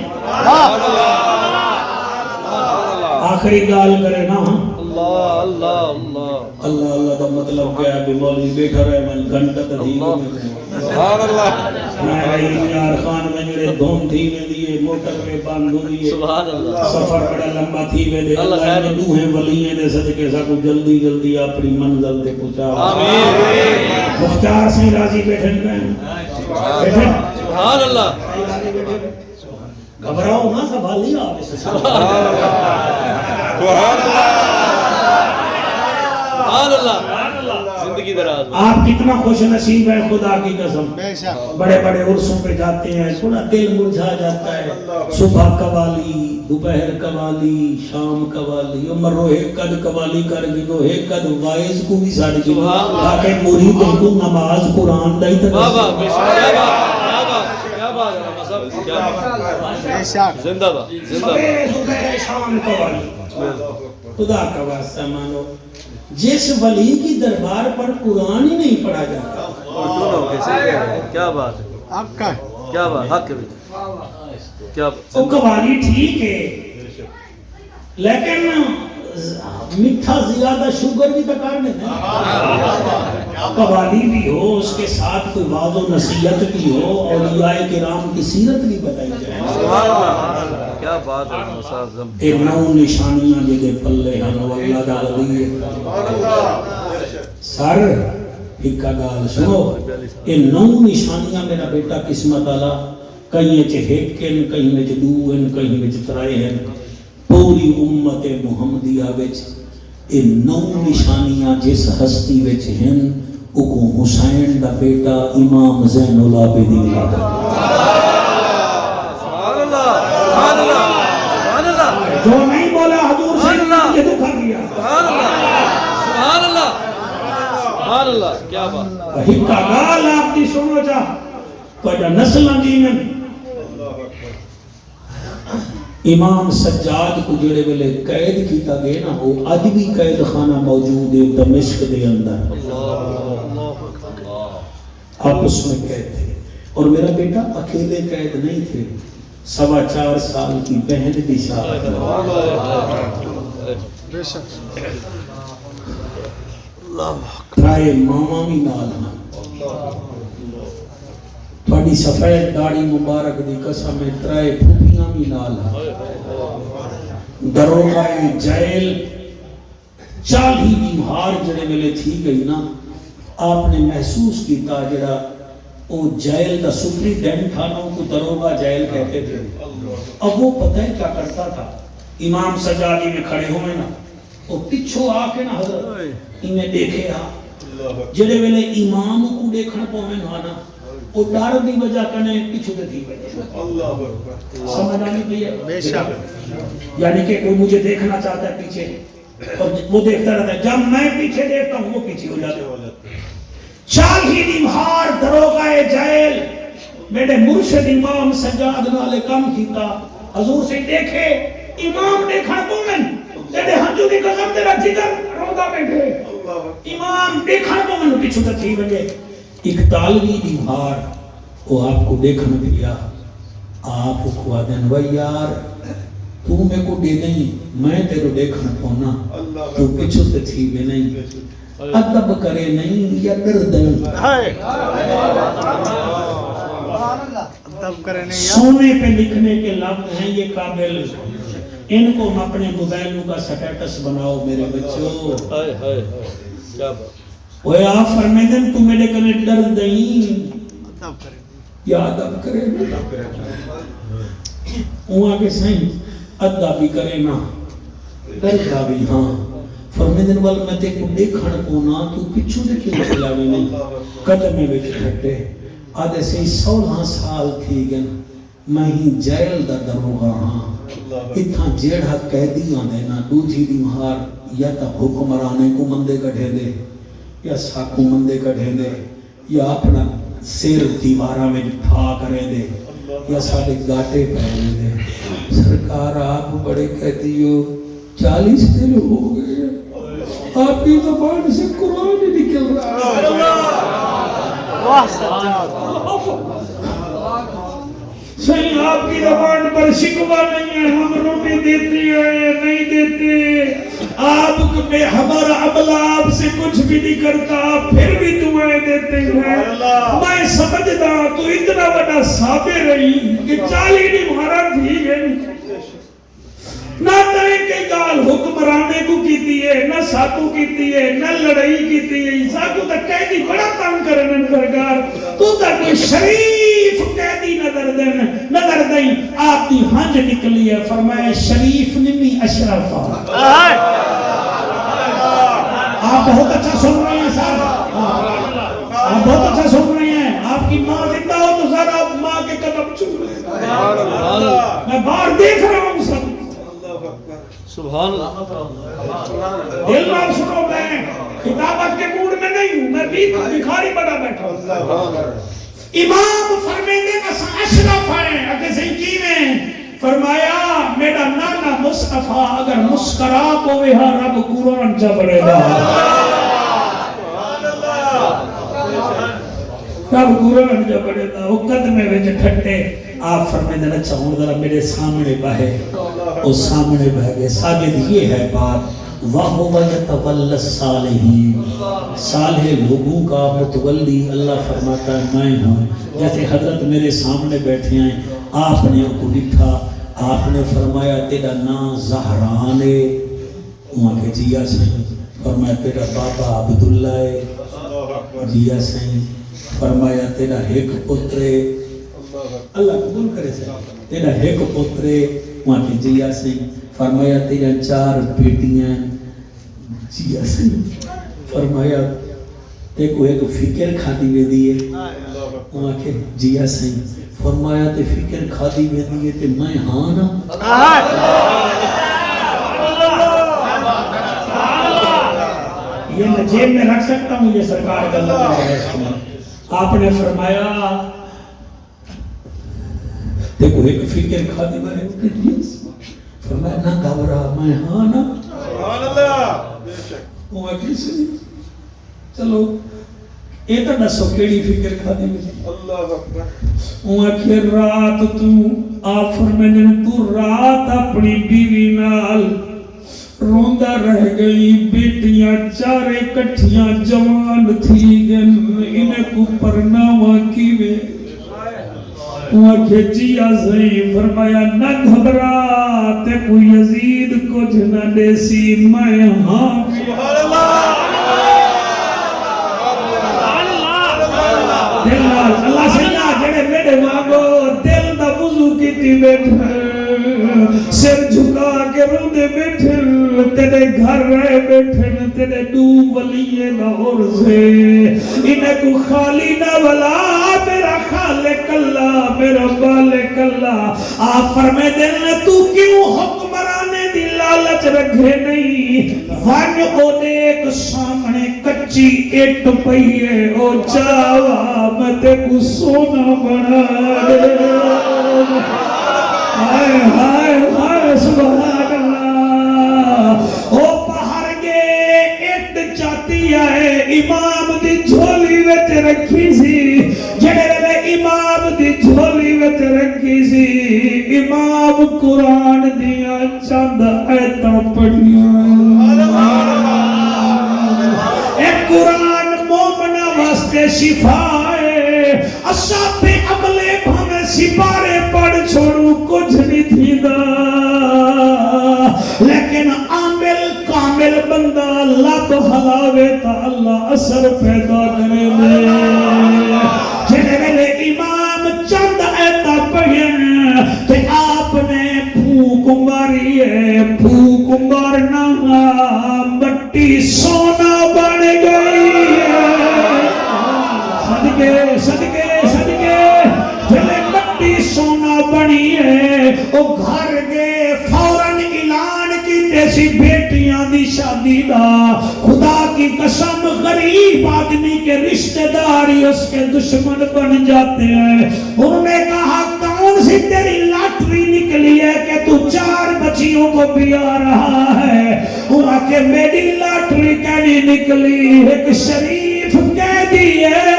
آخری گال کرے نا اللہ اللہ اللہ اللہ اللہ کا مطلب کیا ہے مولوی بیٹھا رہے من گھنٹہ تدھیل سبحان اللہ میں رہی یار خان میں جڑے دھوم تھی میں دیئے موٹر میں باندھو دیئے سبحان اللہ سفر بڑا لمبا تھی میں دے اللہ نے دوہیں ولییں دے صدقے سا کو جلدی جلدی اپنی منزل تے پہنچا آمین مختار سے راضی بیٹھن گئے سبحان اللہ گھبراؤ نہ سنبھالی آپ اسے سبحان اللہ زندگی دراز آپ کتنا خوش نصیب ہے خدا کی قسم بے شک بڑے بڑے عرصوں پہ جاتے ہیں تھوڑا دل مرجھا جاتا ہے صبح قوالی دوپہر قوالی شام قوالی عمر روح قد قوالی کر گنو ہے قد وائز کو بھی ساڑھ گنو تاکہ مریدوں کو نماز قرآن دائی تک بابا بے شک کیا بات ہے بے شک زندہ باد زندہ صبح شام قوالی خدا کا واسطہ مانو جس ولی کی دربار پر قرآن ہی نہیں پڑھا جاتا کیا بات ہے آپ کا کیا بات حق ہے کیا وہ قوالی ٹھیک ہے لیکن میٹھا زیادہ شوگر بھی تکار نہیں قوالی بھی ہو اس کے ساتھ کوئی واضح و نصیحت بھی ہو اولیاء کرام کی سیرت بھی بتائی جائے کیا بات ہے صاحب اے نو نشانیاں جدے پلے ہیں وہ اللہ دا ولی ہے سر ایک گال سنو اے نو نشانیاں میرا بیٹا قسمت والا کہیں چ ہیکن کہیں وچ دوئن کہیں وچ ترائے ہیں پوری امت محمدیہ وچ اے نو نشانیاں جس ہستی وچ ہیں او کو حسین دا بیٹا امام زین العابدین جو نہیں بولا حضور سے یہ دکھا دیا سبحان اللہ سبحان اللہ کیا بات ہکا گال آپ دی سنو جا کجا نسلہ جیمن امام سجاد کو جڑے ویلے قید کیتا گئے نا وہ اج بھی قید خانہ موجود ہے دمشق دے اندر آپس میں قید تھے اور میرا بیٹا اکیلے قید نہیں تھے 4.25 سال کی بہن بھی ساتھ بے شک ترائے ماما بھی نال ہیں تھوڑی سفید داڑھی مبارک دی قسم میں ترائے پھوپیاں بھی نال ہیں دروگہ جیل 40 بیمار جڑے ملے تھی گئی نا آپ نے محسوس کیتا جڑا وہ جیل دا سپریڈنٹ تھا نا ان کو دروگہ جیل کہتے تھے اب وہ پتہ ہے کیا کرتا تھا امام سجادی میں کھڑے ہوئے نا وہ پچھو آ کے نا حضرت انہیں دیکھے ہاں جڑے ویلے امام کو دیکھنا پویں نا وہ ڈر دی وجہ کنے پیچھے تے تھی وجہ سمجھ آنی پئی ہے بے شک یعنی کہ کوئی مجھے دیکھنا چاہتا ہے پیچھے اور وہ دیکھتا رہتا ہے، جب میں پیچھے دیکھتا ہوں وہ پیچھے ہو جاتے ہیں۔ 40 دمہار دروغہ جیل میرے مرشد امام سجاد نالے کام کیتا، حضور سے دیکھے امام دیکھا مومن تیرے ہنجو دی قسم تیرا جگر رودا بیٹھے، امام دیکھا مومن پیچھو تھی بجے 41 دمہار وہ آپ کو دیکھنا پیا، آپ کو آدھن وہی یار تو میں کو دے نہیں، میں تیرے دیکھنا پونا، تو پیچھو تھی بھی نہیں، ادب کرے نہیں یا درد سونے پہ لکھنے کے لفظ ہیں یہ قابل، ان کو اپنے موبائلوں کا سٹیٹس بناؤ میرے بچوں۔ وہ آپ فرمائے دن تو میرے کنے درد نہیں یا ادب کرے وہاں کے سائیں ادب بھی کرے نا درد بھی ہاں فرمائے دن والا میں تے کو دیکھن پونا تو پچھو دے کیوں چلا میں نہیں قدمے بچ کھٹے آدھے سے 16 سال تھی گن میں ہی جیل دا دروغہ ہاں اتھا جیڑا قیدی آنے نا دوجی دیمہار یا تا حکمرانے کو مندے کٹھے دے یا ساکو مندے کٹھے دے یا اپنا سیر دیوارہ میں ٹھا کرے دے یا سارے گاٹے پہنے دے۔ سرکار آپ بڑے کہتی ہو 40 دن ہو گئے آپ کی زبان سے قرآن ہی نکل رہا صحیح آپ کی زبان پر شکوہ نہیں ہے، ہم روٹی دیتی ہے نہیں دیتے، آپ ہمارا عمل آپ سے کچھ بھی نہیں کرتا پھر بھی دعائیں دیتے ہیں۔ میں سمجھتا تو اتنا بڑا صابر رہی کہ 40 دمہارا تھی گئی نہ تائیں کہ گال حکمرانے کو کیتی ہے نہ ساتو کیتی ہے نہ لڑائی کیتی ہے، ساتو تک قیدی بڑا تنگ کرنے سرکار تو تک کوئی شریف قیدی نظر دیں آپ دی ہنج نکلی ہے، فرمائے شریف نمی اشرف۔ آپ بہت اچھا سن رہے ہیں صاحب، آپ بہت اچھا سن رہے ہیں، آپ کی ماں زندہ ہو تو ذرا ماں کے قدم چھو رہے ہیں، میں باہر دیکھ رہا ہوں سب سبحان اللہ۔ دل میں سنو میں خطابت کے موڈ میں نہیں ہوں، میں بھکاری بڑا بیٹھا ہوں۔ امام فرمیندے کا اشرف ہے اگر سے کی میں فرمایا میرا نانا مصطفیٰ اگر مسکرا پوے ہاں رب قرآن جبرے دا رب قرآن جبرے دا وہ قدمے وچ ٹھٹے آپ فرمیندے نہ چاہوں ذرا میرے سامنے بہے وہ سامنے بہ گئے۔ ساجد یہ ہے بات وَهُوَ يَتَوَلَّ الصَّالِحِينَ، صالح لوگوں کا متولی اللہ فرماتا ہے میں ہوں۔ جیسے حضرت میرے سامنے بیٹھے ہیں آپ نے ان کو لکھا، آپ نے فرمایا تیرا نام زہران ہے، وہاں کے جیا سہیں فرمایا تیرا بابا عبداللہ ہے، جیا سہیں فرمایا تیرا ایک پترے اللہ قبول کرے سے تیرا ایک پترے، وہاں کے جیا سہیں فرمایا تیرا 4 بیٹیاں، جیا سہیں فرمایا تے کو ایک فکر کھاتی میں دیئے، وہاں کے جیا سہیں فرمایا تے فکر کھاتی میں دیئے تے میں ہاں نا یہ میں جیب میں رکھ سکتا ہوں یہ سرکار کا اللہ ہے۔ آپ نے فرمایا دیکھو ایک فکر کھاتی میں دیئے، فرمایا نہ گھبرا میں ہاں نا وہ کسی چلو یہ تو نسو کیڑی فکر کھاتی میں وہ آخر رات تو آپ فرمائے تو رات اپنی بیوی نال روندہ رہ گئی، بیٹیاں 4 کٹھیاں جوان تھی گن انہیں کو پرناوا کی میں وہ کھچیا سہی فرمایا نہ گھبرا تے کوئی یزید کچھ نہ دیسی میں ہاں دل اللہ سینا جڑے میرے مانگو دل دا وضو کیتی بیٹھے سر جھکا کے روندے بیٹھے تیرے گھر رہ بیٹھے تیرے دو ولیے لاہور سے انہیں کو خالی نہ ولا میرا خالق اللہ میرا بالک اللہ آپ فرمائے دل نے تو کیوں حکمرانے دی لالچ رکھے نہیں ون او دیکھ سامنے کچی اٹ پئیے او چاوا مت کو سونا بنا دے ہائے ہائے ہائے سبحان اللہ او پہر گے اٹ چاہتی ہے امام دی جھولی وچ رکھی سی جڑے ویلے امام دی جھولی وچ رکھی سی امام قرآن دیاں چند آیتاں پڑھیاں اے قرآن مومنہ واسطے شفا ہے اسا پہ عملے بھامے سپارے پڑھ چھوڑو کچھ نہیں تھی دا لیکن عامل کامل بندہ لب حلاوے تا اللہ اثر پیدا کرے دے جنہیں ویلے امام چند ایتا پڑھیں تے آپ نے پھوک ماری ہے پھوک مارنا مٹی سونا بن گئی ہے صدقے صدقے صدقے جلے مٹی سونا بنی ہے وہ گھر گئے فوراً اعلان کی جیسی بیٹیاں دی شادی دا خدا کی قسم غریب آدمی کے رشتہ داری اس کے دشمن بن جاتے ہیں انہوں نے کہا کون سی تیری لاٹری نکلی ہے کہ تو 4 بچیوں کو بیا رہا ہے انہوں کہ میری لاٹری کہنی نکلی ایک شریف قیدی ہے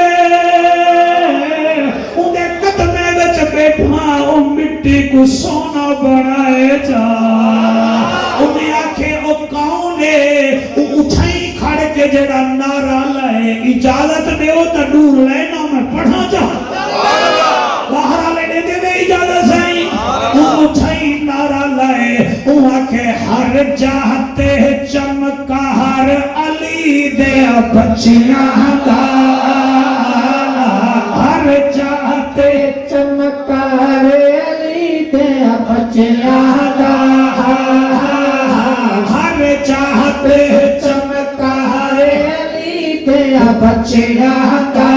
انہیں قدمے وچ بیٹھا او مٹی کو سونا بنائے جا انہیں آکھے او کون ہے او اٹھائی کھڑ کے جڑا نعرہ لائے اجازت دے او تا دور لینا میں پڑھا جا باہر لینے دے دے اجازت سائیں او اٹھائی نعرہ لائے او آکھے ہر جاہتے چمکا ہر علی دے بچیاں دا ہر جاہتے چمکا رے علی دے بچیاں دا ہر چاہتے چمکا رے علی دے بچیاں دا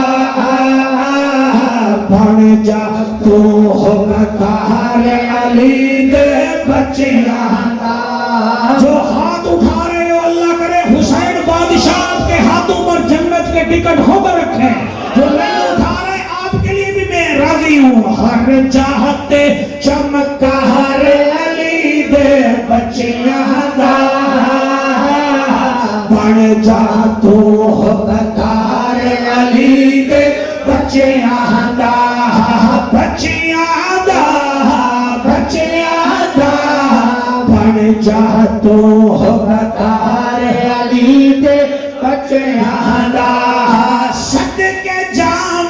بن جا تو ہوگار علی دے بچیاں دا جو ہاتھ اٹھا رہے ہو اللہ کرے حسین بادشاہ کے ہاتھوں پر جنت کے ٹکٹ ہو کر رکھے جو نہیں اٹھا رہے آپ کے لیے بھی میں راضی ہوں ہر چاہتے چمکا ہر علی دے بچیاں دا بن جا تو ہوگار علی دے بچیاں دا بچیاں دا بچیاں دا بن جا تو ہوگار علی دے بچیاں دا صدقے جاواں